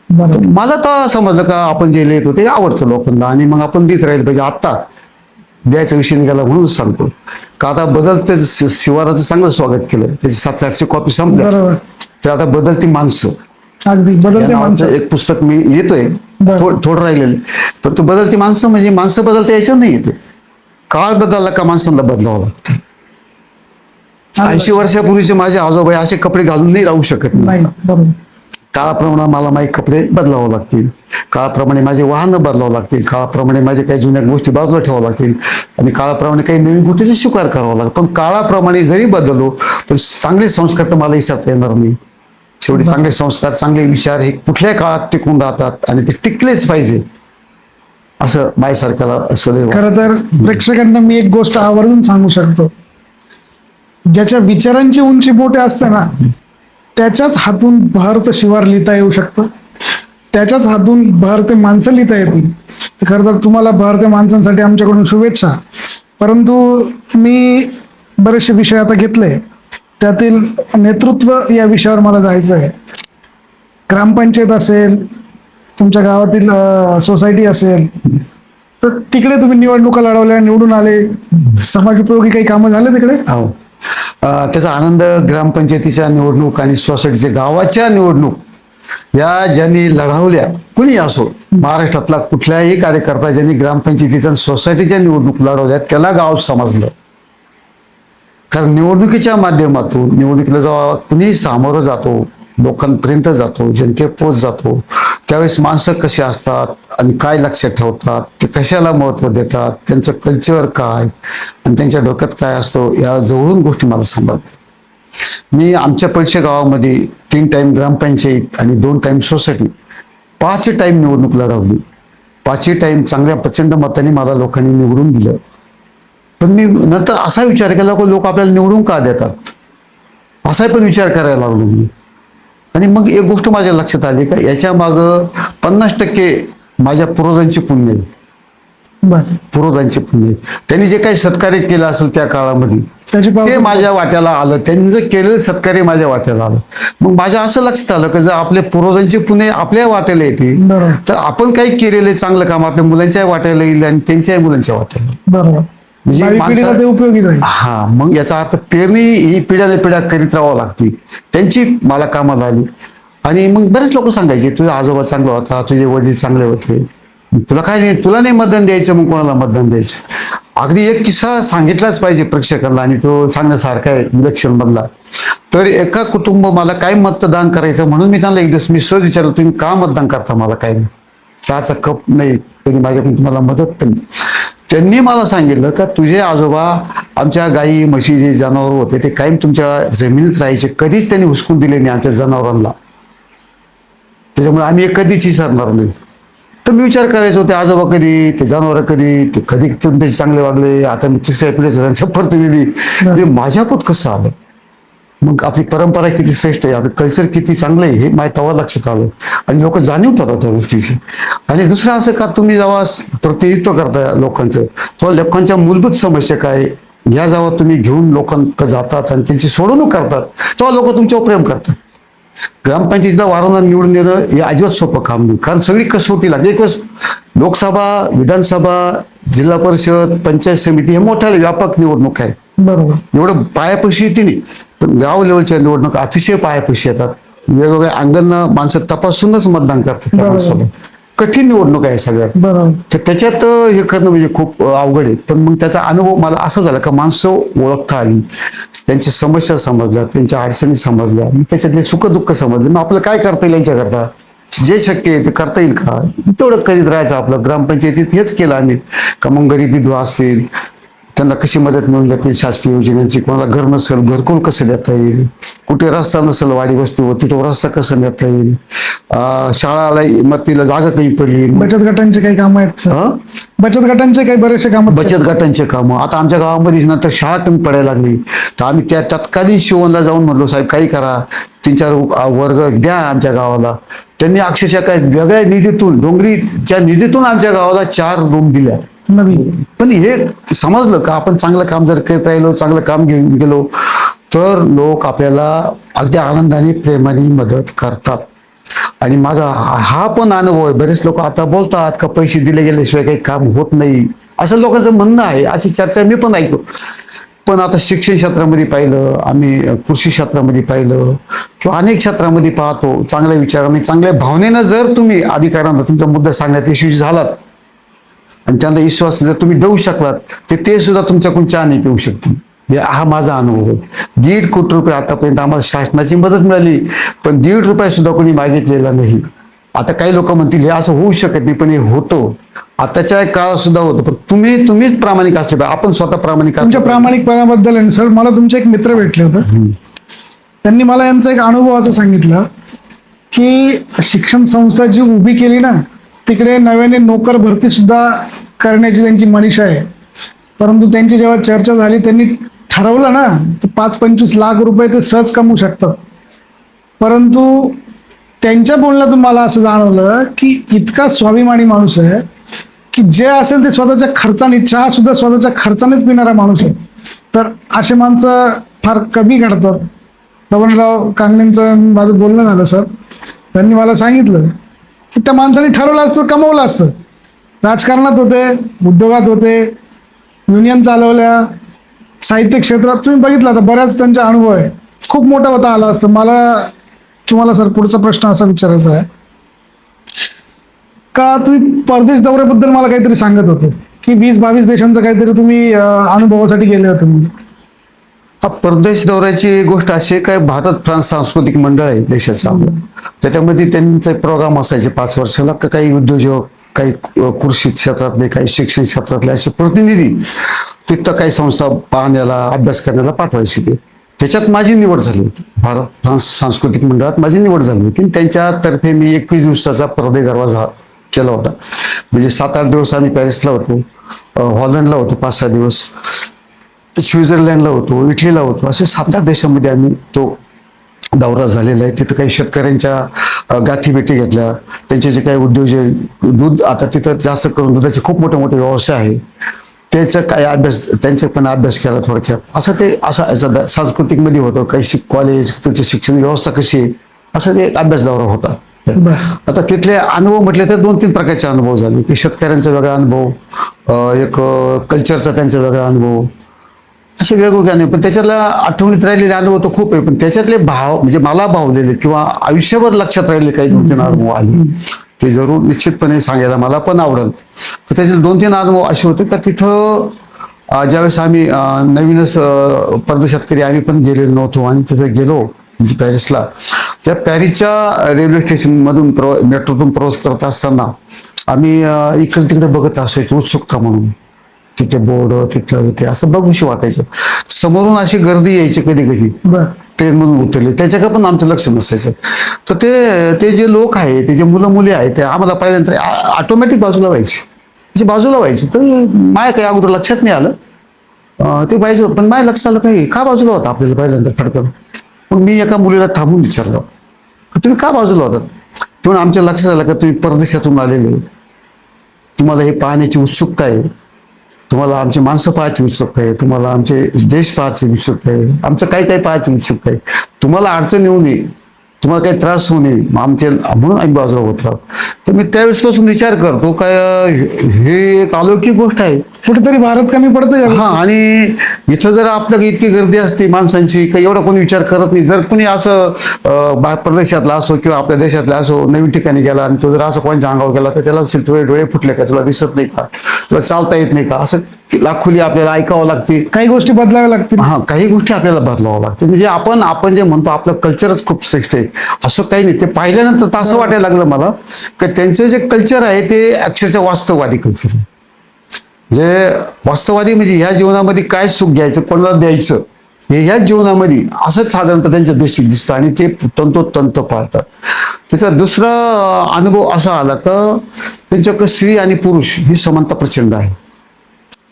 मला तर समजलं का आपण जे लिहितो ते आवडतं लोकांना, आणि मग आपण देत राहिलं पाहिजे. आत्ता द्यायचा विषय निघाला म्हणून सांगतो का आता बदलते शिवाराचं चांगलं स्वागत केलं. त्याची 700-800 कॉपी संपल्या, तर आता बदलती माणसं. अगदी बदलते माणसं एक पुस्तक मी लिहितोय, थोडं राहिलेलं. पण तो बदलती माणसं म्हणजे माणसं बदलता यायचं नाही. येते काळ बदलला का माणसांना बदलावं लागतं. 80 वर्षापूर्वीचे माझे आजोबा असे कपडे घालून नाही राहू शकत नाही. काळाप्रमाणे मला माझे कपडे बदलावं लागतील, काळाप्रमाणे माझे वाहनं बदलावं लागतील, काळाप्रमाणे माझे काही जुन्या गोष्टी बाजूला ठेवावं लागतील, आणि काळाप्रमाणे काही नवीन गोष्टीचा स्वीकार करावा लागेल. पण काळाप्रमाणे जरी बदललो पण चांगले संस्कार तर मला विसरता येणार नाही. शेवटी चांगले संस्कार, चांगले विचार हे कुठल्याही काळात टिकून राहतात आणि ते टिकलेच पाहिजे, असं माझ्यासारख्याला असं. खरं तर प्रेक्षकांना मी एक गोष्ट आवर्जून सांगू शकतो, ज्याच्या विचारांची उंची मोठी असते ना, त्याच्याच हातून बहरतं शिवार लिहिता येऊ शकतं, त्याच्याच हातून बहरते माणसं लिहिता येतील. तर खरं तर तुम्हाला बहरते माणसांसाठी आमच्याकडून शुभेच्छा. परंतु मी बरेचसे विषय आता घेतले, त्यातील नेतृत्व या विषयावर मला जायचं आहे. ग्रामपंचायत असेल, तुमच्या गावातील सोसायटी असेल, तर तिकडे तुम्ही निवडणुका लढवल्या, निवडून आले, समाज उपयोगी काही कामं झाले तिकडे? हो. त्याचा आनंद ग्रामपंचायतीच्या निवडणूक आणि सोसायटीच्या गावाच्या निवडणूक या ज्यांनी लढवल्या, कुणी असो, महाराष्ट्रातला कुठलाही कार्यकर्ता ज्यांनी ग्रामपंचायतीच्या आणि सोसायटीच्या निवडणूक लढवल्या त्याला गाव समजलं. कारण निवडणुकीच्या माध्यमातून निवडणुकीला जेव्हा कुणी सामोरं जातो, लोकांपर्यंत जातो, जनतेपोच जातो, त्यावेळेस माणसं कशी असतात आणि काय लक्षात ठेवतात, ते कशाला महत्त्व देतात, त्यांचं कल्चर काय आणि त्यांच्या डोक्यात काय असतो, या जवळून गोष्टी मला समजतात. मी आमच्या पैसे गावामध्ये 3 टाईम ग्रामपंचायत आणि 2 टाईम सोसायटी 5 टाईम निवडणूक लढवली. 5 टाईम चांगल्या प्रचंड मताने मला लोकांनी निवडून दिलं. पण मी नंतर असा विचार केला की लोक आपल्याला निवडून का देतात, असा पण विचार करायला लागलो मी. आणि मग एक गोष्ट माझ्या लक्षात आली का याच्या मागं 50% माझ्या पूर्वजांची पुण्य आहे. बरं. पूर्वजांचे पुण्य आहे. त्यांनी जे काही सत्कार्य केलं असेल त्या काळामध्ये त्याची ते पावती- माझ्या वाट्याला आलं. त्यांनी जर केलेलं सत्कार्य माझ्या वाट्याला आलं. मग माझ्या असं लक्षात आलं की जर आपल्या पूर्वजांची पुणे आपल्या वाट्याला येते बरोबर. तर आपण काही केलेले चांगलं काम आपल्या मुलांच्या वाट्याला येईल आणि त्यांच्याही मुलांच्या वाट्याला येईल. बरोबर. म्हणजे भावी पिढीला ते उपयोगी राहील. हा, मग याचा अर्थ पेरणी ही पिढ्याने पिढ्या करीत राहावं लागते. त्यांची मला कामाला आली. आणि मग बरेच लोक सांगायचे तुझा आजोबा चांगला होता, तुझे वडील चांगले होते, तुला काय नाही, तुला नाही मतदान द्यायचं, मग कोणाला मतदान द्यायचं. अगदी एक किस्सा सांगितलाच पाहिजे प्रेक्षकांना आणि तो सांगण्यासारखा आहे इलेक्शन मधला. तर एका कुटुंब मला काय मतदान करायचं म्हणून मी त्यांना एक दिवस मी सहज विचारलं तुम्ही का मतदान करता, मला काय नाही, चहाचा कप नाही, त्यांनी माझ्याकडून तुम्हाला मदत पण नाही. त्यांनी मला सांगितलं का तुझे आजोबा आमच्या गाई म्हशी जे जनावर होते ते कायम तुमच्या जमिनीत राहायचे, कधीच त्यांनी हुसकून दिले नाही आमच्या जनावरांना, त्याच्यामुळे आम्ही हे कधीच विसरणार नाही. तर मी विचार करायचो ते आजोबा कधी, ते जनावर कधी, ते कधी त्याचे चांगले वागले, आता मी 3ऱ्या पिढीचं शपथ दिलेली, म्हणजे माझ्या पोत कसं आलं. मग आपली परंपरा किती श्रेष्ठ आहे, आपलं कल्चर किती चांगलं आहे हे माझ्या तेव्हा लक्षात आलं आणि लोक जाणीव ठेवतात त्या गोष्टीची. आणि दुसरं असं का तुम्ही जेव्हा प्रतिनिधित्व करता लोकांचं, तेव्हा लोकांच्या मूलभूत समस्या काय या जेव्हा तुम्ही घेऊन लोकांकडे जातात आणि त्यांची सोडवणूक करतात तेव्हा लोक तुमच्यावर प्रेम करतात. ग्रामपंचायतीला वारंवार निवडून देणं हे अजिबात सोपं काम नाही, कारण सगळी कसोटी लागते. एक वेळेस लोकसभा, विधानसभा, जिल्हा परिषद, पंचायत समिती हे मोठ्या व्यापक निवडणूक आहे. बरोबर. एवढं पायापाशी येते नाही, पण गाव लेवलच्या निवडणूक अतिशय पायापाशी येतात. वेगवेगळ्या अंगांना माणसं तपासूनच मतदान करतात त्या बरोबर. माणसाला. कठीण निवडणूक आहे सगळ्यात. बरोबर. तर त्याच्यात हे करणं म्हणजे खूप अवघड आहे. पण मग त्याचा अनुभव मला असा झाला का माणसं ओळखता आली, त्यांची समस्या समजल्या, त्यांच्या अडचणी समजल्या, त्याच्यातले सुखदुःख समजले. मग आपलं काय करता येईल यांच्याकरता, जे शक्य आहे ते करता येईल का, तेवढं करीत राहायचं आपलं. ग्रामपंचायतीत हेच केलं आम्ही का मग गरीब विधवा असतील त्यांना कशी मदत मिळून जाते शासकीय योजनांची, कोणाला घर नसेल घरकुल कसं देता येईल, कुठे रस्ता नसेल वाडी वस्ती तिथं रस्ता कसं देता येईल, शाळाला इमारतीला जागा काही पडली. बचत गटांचे काही कामं आहेत सर. हं? बचत गटांचे काही बरेचसे कामं. बचत गटांचे कामं आता आमच्या गावामध्ये नंतर शाळा कमी पडायला लागली तर आम्ही त्या तत्कालीन शिवणला जाऊन म्हणलो साहेब काही करा, 3-4 वर्ग द्या आमच्या गावाला. त्यांनी अक्षरशः काय वेगळ्या निधीतून डोंगरीच्या निधीतून आमच्या गावाला 4 रूम दिल्या. नवीन. पण हे समजलं का आपण चांगलं काम जर करता येलो, चांगलं काम घेऊन गेलो तर लोक आपल्याला अगदी आनंदाने प्रेमाने मदत करतात. आणि माझा हा पण अनुभव आहे. बरेच लोक आता बोलतात का पैसे दिले गेल्याशिवाय काही काम होत नाही, असं लोकांचं म्हणणं आहे. अशी चर्चा मी पण ऐकतो. पण आता शिक्षण क्षेत्रामध्ये पाहिलं, आम्ही कृषी क्षेत्रामध्ये पाहिलं किंवा अनेक क्षेत्रामध्ये पाहतो, चांगल्या विचाराने चांगल्या भावनेनं जर तुम्ही अधिकाऱ्यांना तुमचा मुद्दा सांगण्यात यशस्वी झालात आणि त्यांना विश्वास जर तुम्ही देऊ शकलात तर ते सुद्धा तुमच्याकडून चहा नाही पिऊ शकतील. हा माझा अनुभव आहे. 1.5 कोटी रुपये आतापर्यंत आम्हाला शासनाची मदत मिळाली, पण 1.5 रुपये सुद्धा कोणी मागितलेला नाही. आता काही लोक म्हणतील हे असं होऊ शकत नाही, पण हे होतं. आताच्या काळात सुद्धा होतं. पण तुम्हीच प्रामाणिक असले पाहिजे. आपण स्वतः प्रामाणिक तुमच्या प्रामाणिकपणाबद्दल आहे सर. मला तुमचे एक मित्र भेटले होते, त्यांनी मला यांचा एक अनुभव असं सांगितलं की शिक्षण संस्था जी उभी केली ना तिकडे नव्याने नोकर भरती सुद्धा करण्याची त्यांची मनीषा आहे. परंतु त्यांची जेव्हा चर्चा झाली त्यांनी ठरवलं ना तर 5-25 लाख रुपये ते सहज कमवू शकतात. परंतु त्यांच्या बोलण्यातून मला असं जाणवलं की इतका स्वाभिमानी माणूस आहे की जे असेल ते स्वतःच्या खर्चाने, चहा सुद्धा स्वतःच्या खर्चानेच पिणारा माणूस आहे. तर असे माणसं फार कमी घडतात. बबनराव कांगणेंचं माझं बोलणं झालं सर, त्यांनी मला सांगितलं की त्या माणसाने ठरवलं असतं, कमवलं असतं, राजकारणात होते, उद्योगात होते, युनियन चालवल्या, साहित्य क्षेत्रात तुम्ही बघितलं आता बऱ्याच त्यांचा अनुभव आहे. खूप मोठा होता आला असतं. मला तुम्हाला सर पुढचा प्रश्न असा विचारायचा आहे का तुम्ही परदेश दौऱ्याबद्दल मला काहीतरी सांगत होते की 20-22 देशांचा काहीतरी तुम्ही अनुभवासाठी गेले होते म्हणून. हा परदेश दौऱ्याची गोष्ट अशी आहे काय, भारत फ्रान्स सांस्कृतिक मंडळ आहे देशाचं आपलं. त्याच्यामध्ये त्यांचे प्रोग्राम असायचे 5 वर्षाला. काही उद्योजक, काही कृषी क्षेत्रातले, काही शिक्षण क्षेत्रातले असे प्रतिनिधी तिथं काही संस्था पाहण्याला, अभ्यास करण्याला पाठवायचे ते. त्याच्यात माझी निवड झाली होती. भारत फ्रान्स सांस्कृतिक मंडळात माझी निवड झाली होती. त्यांच्यातर्फे मी 21 दिवसाचा परदेश दौरा केला होता. म्हणजे 7-8 दिवस आम्ही पॅरिसला होतो, हॉलंडला होतो 5-6 दिवस, स्वित्झर्लंडला होतो, इटलीला होतो. असे 7-8 देशांमध्ये आम्ही तो दौरा झालेला आहे. तिथं काही शेतकऱ्यांच्या गाठीभेटी घेतल्या. त्यांचे जे काही उद्योजक, दूध आता तिथं जास्त करून दुधाचे खूप मोठे मोठे व्यवसाय आहे, त्याचा काय अभ्यास, त्यांचा पण अभ्यास केला थोडक्यात. असं ते असं सांस्कृतिकमध्ये होतं. काही कॉलेज, तुमची शिक्षण व्यवस्था कशी आहे, असं ते एक अभ्यास दौरा होता. आता तिथले अनुभव म्हटले तर 2-3 प्रकारचे अनुभव झाले की शेतकऱ्यांचा वेगळा अनुभव, एक कल्चरचा त्यांचा वेगळा अनुभव, असे वेगवेगळे अनुभव. पण त्याच्यातला आठवणीत राहिलेले अनुभव तर खूप आहे. पण त्याच्यातले भाव म्हणजे मला भावलेले किंवा आयुष्यभर लक्षात राहिलेले काही 2-3 अनुभव आले ते जरूर निश्चितपणे सांगायला मला पण आवडेल. तर त्याचे 2-3 अनुभव असे होते का तिथं ज्यावेळेस आम्ही नवीनच परदेशात कधी आम्ही पण गेलेलो नव्हतो आणि तिथं गेलो म्हणजे पॅरिसला. त्या पॅरिसच्या रेल्वे स्टेशनमधून मेट्रोतून प्रवास करत असताना आम्ही इकडे तिकडे बघत असायचो उत्सुकता म्हणून. तिथे बोर्ड, तिथलं ते असं बघूशी वाटायचं. समोरून अशी गर्दी यायची कधी कधी ट्रेन मधून उतरली, त्याच्याकडे पण आमचं लक्ष नसायचं. तर ते जे लोक आहे, ते जे मुलं मुली आहेत, ते आम्हाला पाहिल्यानंतर ऑटोमॅटिक बाजूला व्हायचे, बाजूला व्हायचे. तर माझ्या काही अगोदर लक्षात नाही आलं ते पाहिजे, पण माझ्या लक्षात आलं काही का बाजूला होता आपल्याला पाहिल्यानंतर फडकन. मग मी एका मुलीला थांबून विचारलं, तुम्ही का बाजूला होतात? तेव्हा आमच्या लक्षात आलं का तुम्ही परदेशातून आलेले, तुम्हाला हे पाहण्याची उत्सुकता आहे, तुम्हाला आमची माणसं पाहायची उत्सुकता आहे, तुम्हाला आमचे देश पाहायची उत्सुकता आहे, आमचं काही काही पाहायची उत्सुकता आहे, तुम्हाला अडचण येऊ नये, तुम्हाला काही त्रास होऊ नये आमचे, म्हणून आम्ही बाजूला होत राहतो. तर मी त्यावेळेसपासून विचार करतो काय हे एक अलौकिक गोष्ट आहे. कुठेतरी भारत कमी पडतोय. हा, आणि इथं जर आपल्याला इतकी गर्दी असते माणसांची काही एवढा कोणी विचार करत नाही. जर कोणी असं परदेशातला असो किंवा आपल्या देशातला असो नवीन ठिकाणी गेला आणि तो जर असं कोणी अंगावर गेला तर त्याला तुझे डोळे फुटले का, तुला दिसत नाही का, तुला चालता येत नाही का, असं लाखोली आपल्याला ऐकावं लागते. काही गोष्टी बदलाव्या लागतील. हा, काही गोष्टी आपल्याला बदलावं लागते. म्हणजे आपण जे म्हणतो आपलं कल्चरच खूप श्रेष्ठ आहे असं काही नाही. ते पाहिल्यानंतर तर असं वाटायला लागलं मला की त्यांचं जे कल्चर आहे ते अक्षरशः वास्तववादी कल्चर आहे. जे वास्तववादी म्हणजे ह्या जीवनामध्ये काय सुख घ्यायचं, कोणाला द्यायचं, हे ह्या जीवनामध्ये असंच साधारणतः त्यांचं बेसिक दिसतं आणि ते तंतोतंत पाळतात. त्याचा दुसरा अनुभव असा आला का त्यांच्याकडे स्त्री आणि पुरुष ही समानता प्रचंड आहे.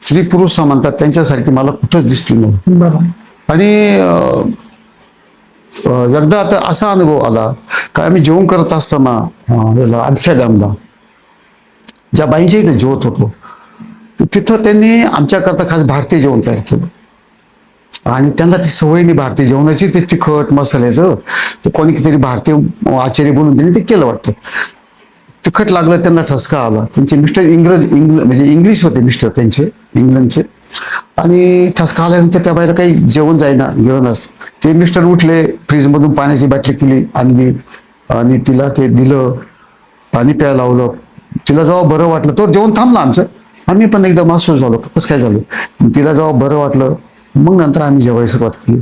स्त्री पुरुष समानता त्यांच्यासारखी मला कुठंच दिसली नाही. आणि एकदा आता असा अनुभव आला का आम्ही जेवण करत असताना आम्स्टरडॅमला ज्या बाईंच्या इथे जेवत होतो तिथं त्यांनी आमच्याकरता खास भारतीय जेवण तयार केलं आणि त्यांना ती सवय नाही भारतीय जेवणाची, ते तिखट मसाल्याचं. ते कोणी तरी भारतीय आचार्य बोलून त्यांनी ते केलं वाटतं. तिखट लागलं, त्यांना ठसका आला. त्यांचे मिस्टर म्हणजे इंग्लिश होते मिस्टर त्यांचे, इंग्लंडचे. आणि ठसका आल्यानंतर त्या बाहेर काही जेवण जाईना घेऊनच ते मिस्टर उठले, फ्रीजमधून पाण्याची बाटली केली आणली आणि तिला ते दिलं, पाणी प्यायला लावलं. तिला जेव्हा बरं वाटलं तो जेवण थांबलं आमचं. आम्ही पण एकदम आश्चर्य झालो, कसं काय झालं. तिला जेव्हा बरं वाटलं मग नंतर आम्ही जेवायला सुरुवात केली.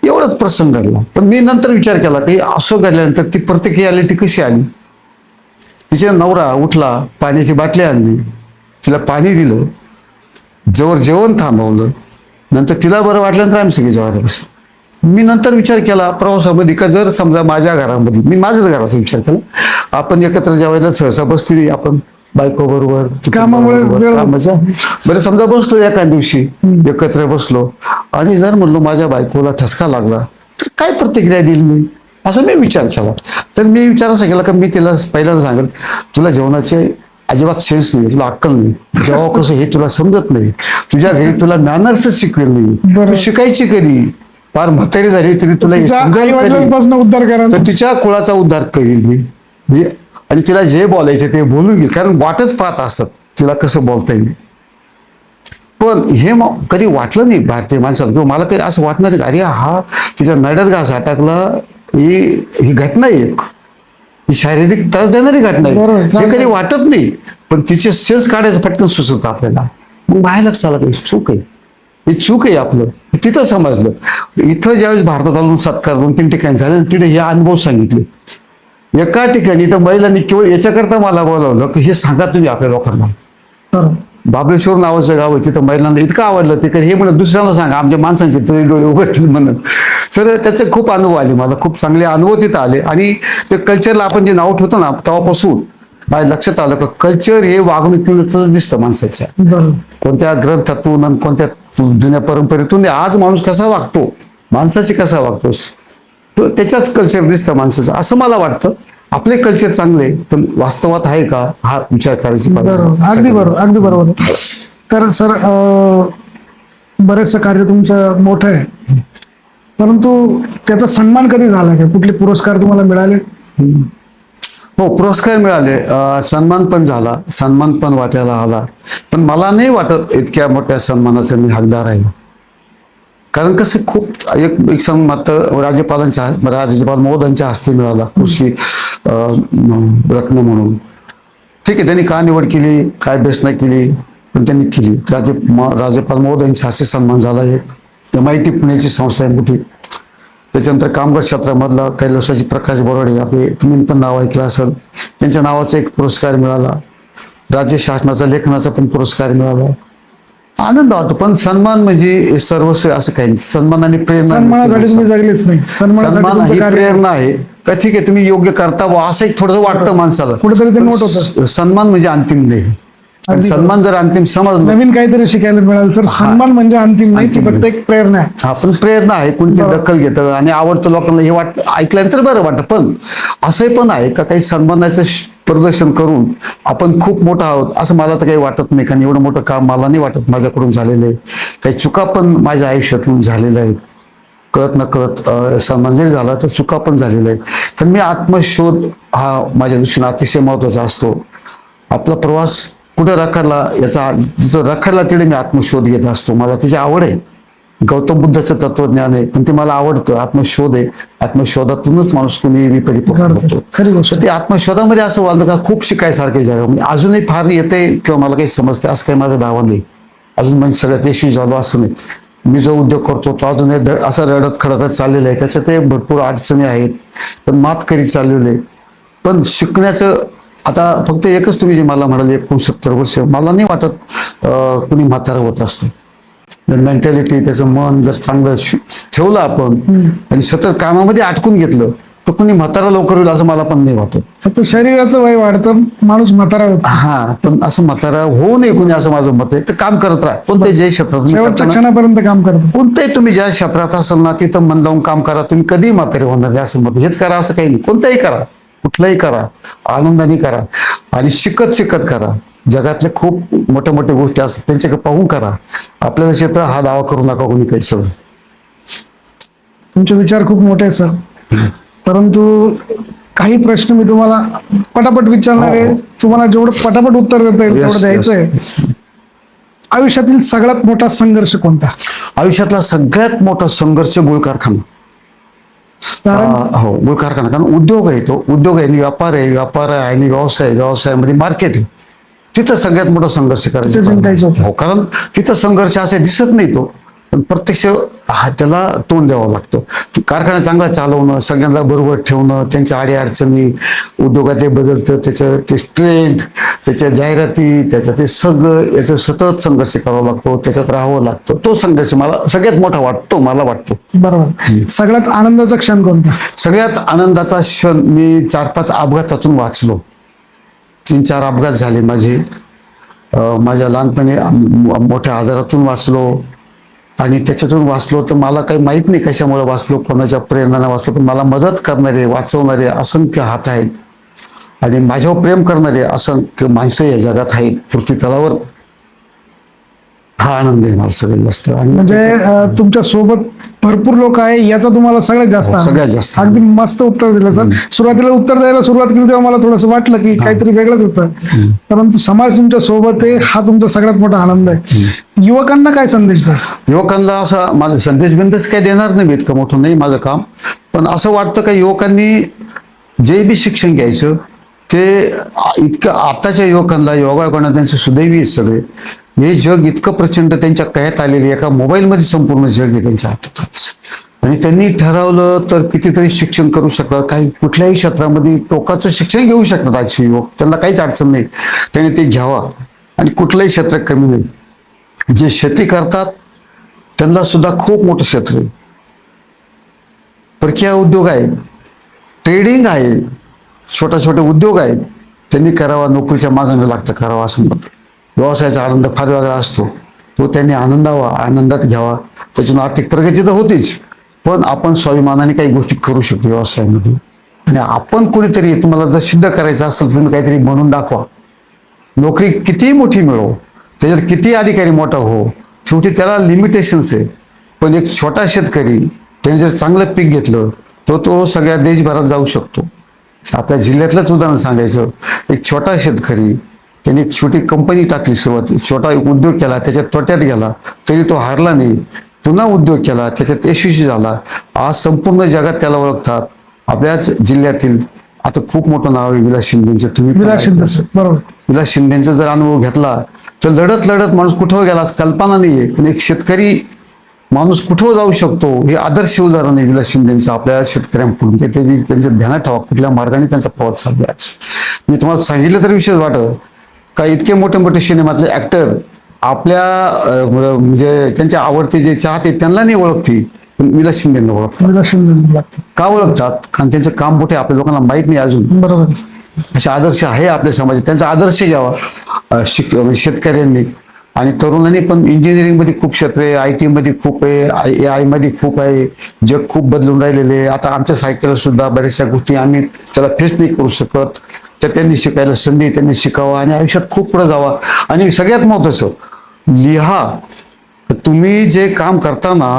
एवढाच प्रसंग घडला. पण मी नंतर विचार केला की असं घडल्यानंतर ती प्रतिक्रिया आली ती कशी आली. तिचा नवरा उठला, पाण्याची बाटली आणली, तिला पाणी दिलं, जवळ जेवण थांबवलं, नंतर तिला बरं वाटल्यानंतर आम्ही सगळे जेवायला बसलो. मी नंतर विचार केला प्रवासामध्ये का जर समजा माझ्या घरामध्ये, मी माझ्याच घराचा विचार केला, आपण एकत्र जेवायला सहसा बसली आपण बायको बरोबर कामामुळे बरं समजा बसलो एका दिवशी एकत्र बसलो आणि जर म्हणलो माझ्या बायकोला ठसका लागला तर काय प्रतिक्रिया देईल मी, असा मी विचार केला. तर मी विचार असा केला का मी तिला पहिल्यांदा सांगेल तुला जेवणाचे अजिबात सेन्स नाही, तुला अक्कल नाही, जेव्हा कसं हे तुला समजत नाही, तुझ्या घरी तुला मॅनर्सच शिकवेल नाही, तू शिकायची कधी, फार म्हातारी झाली तरी तुला उद्धार करा. तर तिच्या कुळाचा उद्धार करील मी म्हणजे. आणि तिला जे बोलायचं ते बोलून घेईल, कारण वाटच पाहत असतात तिला कसं बोलता येईल. पण हे कधी वाटलं नाही भारतीय माणसाला, किंवा मला कधी असं वाटणार नाही अरे हा तिचा नड्यात घास अटकला, ही घटना आहे एक, ही शारीरिक त्रास देणारी घटना बरोबर, आहे, त्रास हे कधी देणारी. वाटत नाही. पण तिचे सेल्स काढायचं पटकन सुचत आपल्याला, मग बाहेर लक्षात आलं की चूक आहे, ही चूक आहे आपलं. तिथं समजलं. इथं ज्यावेळेस भारतात आलो सत्कार 2-3 ठिकाणी झाले, तिथे हे अनुभव सांगितले. एका ठिकाणी तर महिलांनी केवळ याच्याकरता मला बोलावलं की हे सांगा तुम्ही आपल्या लोकांना. बरोबर. बाबलेश्वर नावाचं गाव आहे, तिथं महिलांना इतकं आवडलं ते हे म्हणत दुसऱ्यांना सांगा आमच्या माणसांचे तरी डोळे उघडतील म्हणत. तर त्याचे खूप अनुभव आले, मला खूप चांगले अनुभव तिथं आले. आणि ते कल्चरला आपण जे नाव ठेवतो ना, तेव्हापासून माझ्या लक्षात आलं की कल्चर हे वागणुकीतच दिसतं माणसाच्या. बरोबर. कोणत्या ग्रंथातून आणि कोणत्या जुन्या परंपरेतून आज माणूस कसा वागतो, माणसाशी कसा वागतो, तो त्याच्याच कल्चर दिसतं माणसाचं, असं मला वाटतं. आपले कल्चर चांगले, पण वास्तवात आहे का हा विचार करायची पाहिजे. बरोबर, अगदी बरोबर, अगदी बरोबर. तर सर, बरेचसं कार्य तुमचं मोठं आहे, परंतु त्याचा सन्मान कधी झाला का? कुठले पुरस्कार तुम्हाला मिळाले? हो, पुरस्कार मिळाले, सन्मान पण झाला, सन्मान पण वाटायला आला. पण मला नाही वाटत इतक्या मोठ्या सन्मानाचा मी हकदार आहे. कारण कसं खूप एक सन्मान राज्यपाल महोदयांच्या हस्ते मिळाला, कृषी रत्न म्हणून. ठीक आहे, त्यांनी का निवड केली, काय बेस नाही केली, पण त्यांनी केली. राज्यपाल महोदयांच्या हस्ते सन्मान झाला. एक MIT पुण्याची संस्था आहे मोठी. त्याच्यानंतर कामगार क्षेत्रामधला कैलासाची प्रकाश बोराडे, आपले तुम्ही पण नाव ऐकलं असेल, त्यांच्या नावाचा एक पुरस्कार मिळाला. राज्य शासनाचा लेखनाचा पण पुरस्कार मिळाला. आनंद वाटतो. पण सन्मान म्हणजे सर्वस्व असं काही नाही. सन्मान आणि प्रेरणा, सन्मानासाठी तुम्ही जगलेच नाही, सन्मान सन्मानासाठी ही तुमचं कार्य प्रेरणा आहे का, ठीक आहे तुम्ही योग्य करता बुवा, असं एक थोडंसं वाटतं माणसाला. कुठेतरी ते नोट होतं. सन्मान म्हणजे अंतिम नाही. आणि अगदी सन्मान जर अंतिम समजलं, नवीन काहीतरी शिकायला मिळालं. सर, सन्मान म्हणजे अंतिम नाही, ती अंतिम फक्त एक प्रेरणा आहे. हा पण प्रेरणा आहे. कोणती बरोबर. दखल घेतं आणि आवडतं लोकांना, हे ऐकल्यानंतर बरं वाटतं. पण असंही पण आहे का काही सन्मानाचं प्रदर्शन करून आपण खूप मोठं आहोत असं मला तर काही वाटत नाही. कारण एवढं मोठं काम मला नाही वाटत माझ्याकडून झालेलं आहे. काही चुका पण माझ्या आयुष्यातून झालेल्या आहेत, कळत न कळत. सन्मान जरी झाला तर चुका पण झालेल्या आहेत. तर मी आत्मशोध हा माझ्या दृष्टीने अतिशय महत्त्वाचा असतो. आपला प्रवास कुठं रखडला, याचा जिथं रखडला तिथे मी आत्मशोध घेत असतो. मला त्याची आवड आहे. गौतम बुद्धाचं तत्वज्ञान आहे, पण ते मला आवडतं. आत्मशोध आहे, आत्मशोधातूनच माणूस कोणी परिपक्व होतो. खरी गोष्ट. तर ते आत्मशोधामध्ये असं वाटलं का खूप शिकायसारखे जगा, म्हणजे अजूनही फार येते किंवा मला काही समजते असं काही माझा दावा नाही. अजून म्हणजे सगळ्यात यशस्वी झालो असं नाही. मी जो उद्योग करतो तो अजून असं रडत खडतच चाललेलं आहे. त्याच्यात ते भरपूर अडचणी आहेत, पण मात करीत चाललेलं आहे. पण शिकण्याचं आता फक्त एकच तुम्ही जे मला म्हणाले 69 वर्ष, मला नाही वाटत कुणी म्हातारं होत असतं. मेंटॅलिटी, त्याचं मन जर चांगलं ठेवलं आपण आणि सतत कामामध्ये अटकून घेतलं तर कुणी म्हातारा लवकर होईल असं मला पण नाही वाटत. आता शरीराचं वय वाढतं, माणूस म्हातारा होतो. हा, पण असं म्हातारा होऊ नये कुणी, असं माझं मत आहे. तर काम करत राहा, कोणत्याही जे क्षेत्रात शेवटच्या क्षणापर्यंत काम करतो. कोणत्याही तुम्ही ज्या क्षेत्रात असाल ना तिथं मन लावून काम करा. तुम्ही कधीही म्हातारे होणार नाही असं मत. हेच करा असं काही नाही, कोणताही करा, कुठलंही करा, आनंदाने करा आणि शिकत शिकत करा. जगातले खूप मोठ्या मोठ्या गोष्टी असतात, त्यांच्याकडे पाहून करा. आपल्याला क्षेत्र हा दावा करू नका कोणी काही. सगळं तुमचे विचार खूप मोठे आहेत सर, परंतु काही प्रश्न मी तुम्हाला पटापट विचारणार आहे. तुम्हाला जेवढं पटापट उत्तर देता येईल तेवढं द्यायचं आहे. आयुष्यातील सगळ्यात मोठा संघर्ष कोणता? आयुष्यातला सगळ्यात मोठा संघर्ष गुळ कारखाना. हो, गुळ कारखाना. कारण उद्योग आहे, तो उद्योग आहे, व्यापार आहे, व्यापार आहे आणि व्यवसाय, व्यवसायामध्ये मार्केट आहे. तिथं सगळ्यात मोठा संघर्ष करायचा. हो, कारण तिथं संघर्ष असे दिसत नाही तो, पण प्रत्यक्ष त्याला तोंड द्यावं लागतं. कारखाना चांगला चालवणं, सगळ्यांना बरोबर ठेवणं, त्यांच्या अडीअडचणी, उद्योगात बदलतं त्याचं ते स्ट्रेंथ, त्याच्या जाहिराती, त्याचं ते सगळं, याचं सतत संघर्ष करावा लागतो, त्याच्यात राहावं लागतं. तो संघर्ष मला सगळ्यात मोठा वाटतो, मला वाटतो. बरोबर. सगळ्यात आनंदाचा क्षण कोणता? सगळ्यात आनंदाचा क्षण, मी 4-5 अपघातातून वाचलो. 3-4 अपघात झाले माझे. माझ्या लहानपणी मोठ्या आजारातून वाचलो आणि त्याच्यातून वाचलो तर मला काही माहीत नाही कशामुळे वाचलो, कोणाच्या प्रेरणाने वाचलो, पण मला मदत करणारे, वाचवणारे असंख्य हात आहेत आणि माझ्यावर प्रेम करणारे असंख्य माणसं या जगात आहेत पृथ्वी तलावर. हा आनंद आहे मला सगळ्यात जास्त. आणि म्हणजे तुमच्या सोबत भरपूर लोक आहे याचा तुम्हाला सगळ्यात जास्त हो, आनंद. सगळ्यात जास्त. अगदी मस्त उत्तर दिलं सर. सुरुवातीला उत्तर द्यायला सुरुवात केली तेव्हा मला थोडंसं वाटलं की काहीतरी वेगळंच होतं, परंतु समाज तुमच्या सोबत आहे हा तुमचा सगळ्यात मोठा आनंद आहे. युवकांना काय संदेश द्या? युवकांना असा माझा संदेश बिंदेश काही देणार नाही मी, इतकं मोठं नाही माझं काम, पण असं वाटतं का युवकांनी जे बी शिक्षण घ्यायचं ते इतकं आताच्या युवकांना योगायोगानं त्यांचे सुदैवी आहेत सगळे. हे जग इतकं प्रचंड त्यांच्या कयात आलेले, एका मोबाईलमध्ये संपूर्ण जग आहे त्यांच्या हातातच. आणि त्यांनी ठरवलं तर कितीतरी शिक्षण करू शकतात, काही कुठल्याही क्षेत्रामध्ये टोकाचं शिक्षण घेऊ शकतात आजचे युवक. त्यांना काहीच अडचण नाही, त्यांनी ते घ्यावा. आणि कुठलंही क्षेत्र कमी नाही. जे शेती करतात त्यांना सुद्धा खूप मोठं क्षेत्र आहे, परकीय उद्योग आहे, ट्रेडिंग आहे, छोटे उद्योग आहेत, त्यांनी करावा. नोकरीच्या मागं लागतं करावा असं म्हणतं. व्यवसायाचा आनंद फार वेगळा असतो, तो त्यांनी आनंदात घ्यावा. त्याच्यातून आर्थिक प्रगती तर होतीच, पण आपण स्वाभिमानाने काही गोष्टी करू शकतो व्यवसायामध्ये. आणि आपण कोणीतरी, तुम्हाला जर सिद्ध करायचं असेल तर तुम्ही काहीतरी बनवून दाखवा. नोकरी कितीही मोठी मिळो, त्याच्यात किती अधिकारी मोठा हो, शेवटी त्याला लिमिटेशन्स आहे. पण एक छोटा शेतकरी त्याने जर चांगलं पीक घेतलं तर तो सगळ्या देशभरात जाऊ शकतो. आपल्या जिल्ह्यातलंच उदाहरण सांगायचं, एक छोटा शेतकरी त्याने एक छोटी कंपनी टाकली, सुरुवात छोटा एक उद्योग केला, त्याच्यात तोट्यात गेला तरी तो हारला नाही, पुन्हा उद्योग केला, त्याच्यात यशस्वी झाला. आज संपूर्ण जगात त्याला ओळखतात. आपल्याच जिल्ह्यातील आता खूप मोठं नाव आहे विलास शिंदेचं. तुम्ही विलास शिंदे सर, बरोबर. विलास शिंदेचा जर अनुभव घेतला तर लढत माणूस कुठं गेला कल्पना नाहीये, पण एक शेतकरी माणूस कुठं जाऊ शकतो हे आदर्श उदाहरण आहे विलास शिंदेचं आपल्या शेतकऱ्यांकडून. ते त्यांच्या ध्यानात ठेवा कुठल्या मार्गाने त्यांचा प्रवास चालू आहे. मी तुम्हाला सांगितलं तर विशेष वाटत का इतके मोठे सिनेमातले ऍक्टर आपल्या म्हणजे त्यांच्या आवडते जे चाहते त्यांना नाही ओळखती, पण विलास शिंदेला ओळखतात. विलास शिंदे लागतं. का ओळखतात? कारण त्यांचं काम मोठे आपल्या लोकांना माहीत नाही अजून. बरोबर. असे आदर्श आहे आपल्या समाजात, त्यांचा आदर्श घ्यावा शेतकऱ्यांनी. आणि तरुणांनी पण इंजिनिअरिंगमध्ये खूप क्षेत्र आहे, IT मध्ये खूप आहे, AI मध्ये खूप आहे. जग खूप बदलून राहिलेले आहे. आता आमच्या सायकल सुद्धा बऱ्याचशा गोष्टी आम्ही त्याला फेस नाही करू शकत, तर त्यांनी शिकायला संधी, त्यांनी शिकावा आणि आयुष्यात खूप पुढे जावा. आणि सगळ्यात महत्त्वाचं, लिहा. तुम्ही जे काम करताना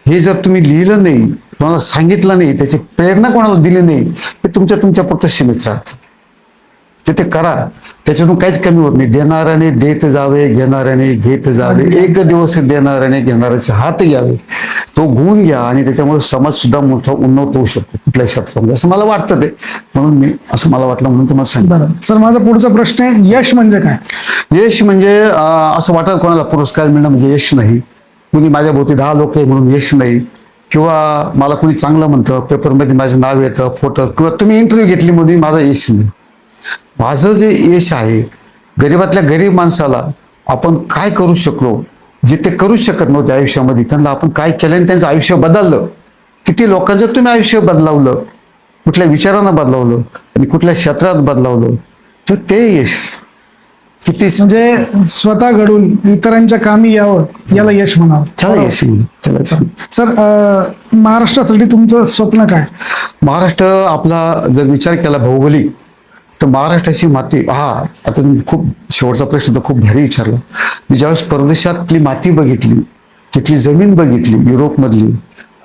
हे जर तुम्ही लिहिलं नाही, कोणाला सांगितलं नाही, त्याची प्रेरणा कोणाला दिली नाही, ते तुमच्या पुरतं सीमित राहतं. ते करा, त्याच्यातून काहीच कमी होत नाही. देणाऱ्याने देत जावे, घेणाऱ्याने घेत जावे. एक दिवस देणाऱ्याने घेणाऱ्याचे हात घ्यावे. तो गुण घ्या आणि त्याच्यामुळे समाज सुद्धा मोठा उन्नत होऊ शकतो कुठल्या क्षेत्रामध्ये, असं मला वाटतं. ते म्हणून मी असं मला वाटलं म्हणून तुम्हाला सांगितलं. बरं सर, माझा पुढचा प्रश्न आहे, यश म्हणजे काय? यश म्हणजे असं वाटत कोणाला पुरस्कार मिळणं म्हणजे यश नाही. कुणी माझ्या भोवती 10 लोक आहे म्हणून यश नाही, किंवा मला कुणी चांगलं म्हणतं, पेपरमध्ये माझं नाव येतं, फोटो, किंवा तुम्ही इंटरव्ह्यू घेतली म्हणून माझं यश नाही. माझं जे यश आहे, गरीबातल्या गरीब माणसाला आपण काय करू शकलो, जे ते करू शकत नव्हते आयुष्यामध्ये, त्यांना आपण काय केलं आणि त्यांचं आयुष्य बदललं. किती लोकांचं तुम्ही आयुष्य बदलावलं, कुठल्या विचारानं बदलावलं आणि कुठल्या क्षेत्रात बदलावलं, तर ते यश. किती म्हणजे स्वतः घडून इतरांच्या कामी यावं, याला यश म्हणावं. त्याला यश म्हणून. सर, महाराष्ट्रासाठी तुमचं स्वप्न काय? महाराष्ट्र आपला जर विचार केला भौगोलिक, तर महाराष्ट्राची माती, आता तुम्ही खूप शेवटचा प्रश्न तर खूप भारी विचारला. मी ज्यावेळेस परदेशातली माती बघितली, तिथली जमीन बघितली, युरोपमधली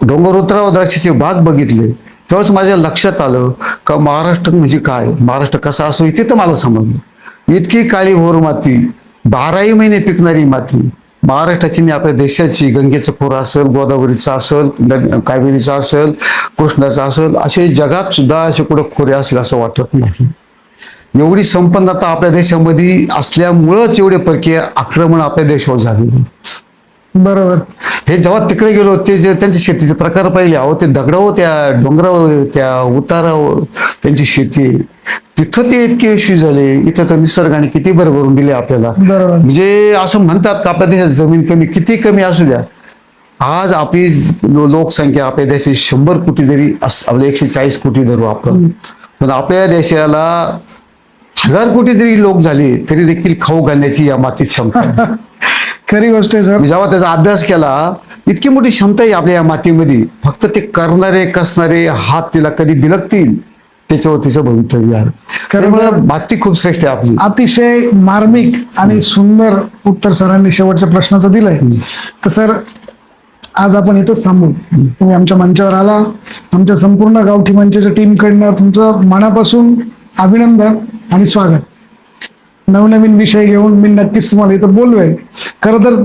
डोंगर द्राक्षाचे बाग बघितले, तेव्हाच माझ्या लक्षात आलं का महाराष्ट्र म्हणजे काय, महाराष्ट्र कसा असो, इथे तर मला समजलं. इतकी काळी भोर माती, 12ही महिने पिकणारी माती महाराष्ट्राची आणि आपल्या देशाची. गंगेचं खोरं असेल, गोदावरीचं असेल, कावेरीचं असेल, कृष्णाचं असेल, असे जगात सुद्धा असे कुठं खोरे असेल असं वाटत नाही. एवढी संपन्नता आपल्या देशामध्ये असल्यामुळंच एवढे परकीय आक्रमण आपल्या देशावर झाले. बरोबर. हे जेव्हा तिकडे गेलो, ते जे त्यांचे शेतीचे प्रकार पाहिले, अहो ते दगडावर, त्या डोंगरावर, त्या उतारावर त्यांची शेती, तिथं ते इतके यशस्वी झाले. इथं तर निसर्गाने किती भरभरून दिले आपल्याला. बरोबर. म्हणजे असं म्हणतात का आपल्या देशात जमीन कमी, किती कमी असू द्या, आज आपली लोकसंख्या आपल्या देशात 100 कोटी जरी आपल्या 140 कोटी धरू आपण, पण आपल्या देशाला 1000 कोटी जरी लोक झाले तरी देखील खाऊ घालण्याची या मातीत क्षमता आहे. खरी गोष्ट आहे सर. जेव्हा त्याचा अभ्यास केला, इतकी मोठी क्षमता आहे आपल्या या मातीमध्ये. फक्त ते करणारे, कसणारे हात तिला कधी बिलगतील त्याच्यावरतीचं भवितव्य आहे. त्यामुळे माती खूप श्रेष्ठ आहे आपली. अतिशय मार्मिक आणि सुंदर उत्तर सरांनी शेवटच्या प्रश्नाचं दिलंय. तर सर, आज आपण इथंच थांबू. तुम्ही आमच्या मंचावर आला. आमच्या संपूर्ण गावठी मंचाच्या टीमकडनं तुमचं मनापासून अभिनंदन आणि स्वागत. नवनवीन विषय घेऊन मी नक्कीच तुम्हाला इथं बोलवेल. खरं तर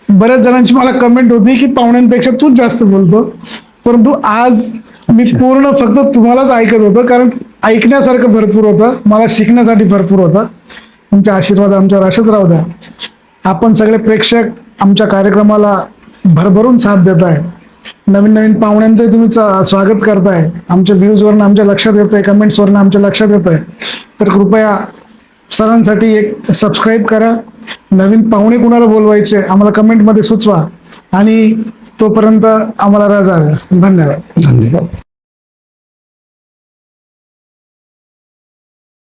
बऱ्याच जणांची मला कमेंट होती की पाहुण्यांपेक्षा तूच जास्त बोलतो, परंतु आज मी पूर्ण फक्त तुम्हालाच ऐकत होतो, कारण ऐकण्यासारखं भरपूर होतं, मला शिकण्यासाठी भरपूर होतं. तुमचे आशीर्वाद आमच्यावर असेच राहू द्या. आपण सगळे प्रेक्षक आमच्या कार्यक्रमाला भरभरून साथ देत आहे. नवीन नवीन पाहुण्यांचंही तुम्ही स्वागत करताय. आमच्या व्ह्यूजवरनं आमच्या लक्षात येत आहे, कमेंट्सवरनं आमच्या लक्षात येत आहे. तर कृपया सरांसाठी एक सबस्क्राईब करा. नवीन पाहुणे कुणाला बोलवायचे आम्हाला कमेंटमध्ये सुचवा आणि तोपर्यंत आम्हाला रजा द्या. धन्यवाद. धन्यवाद.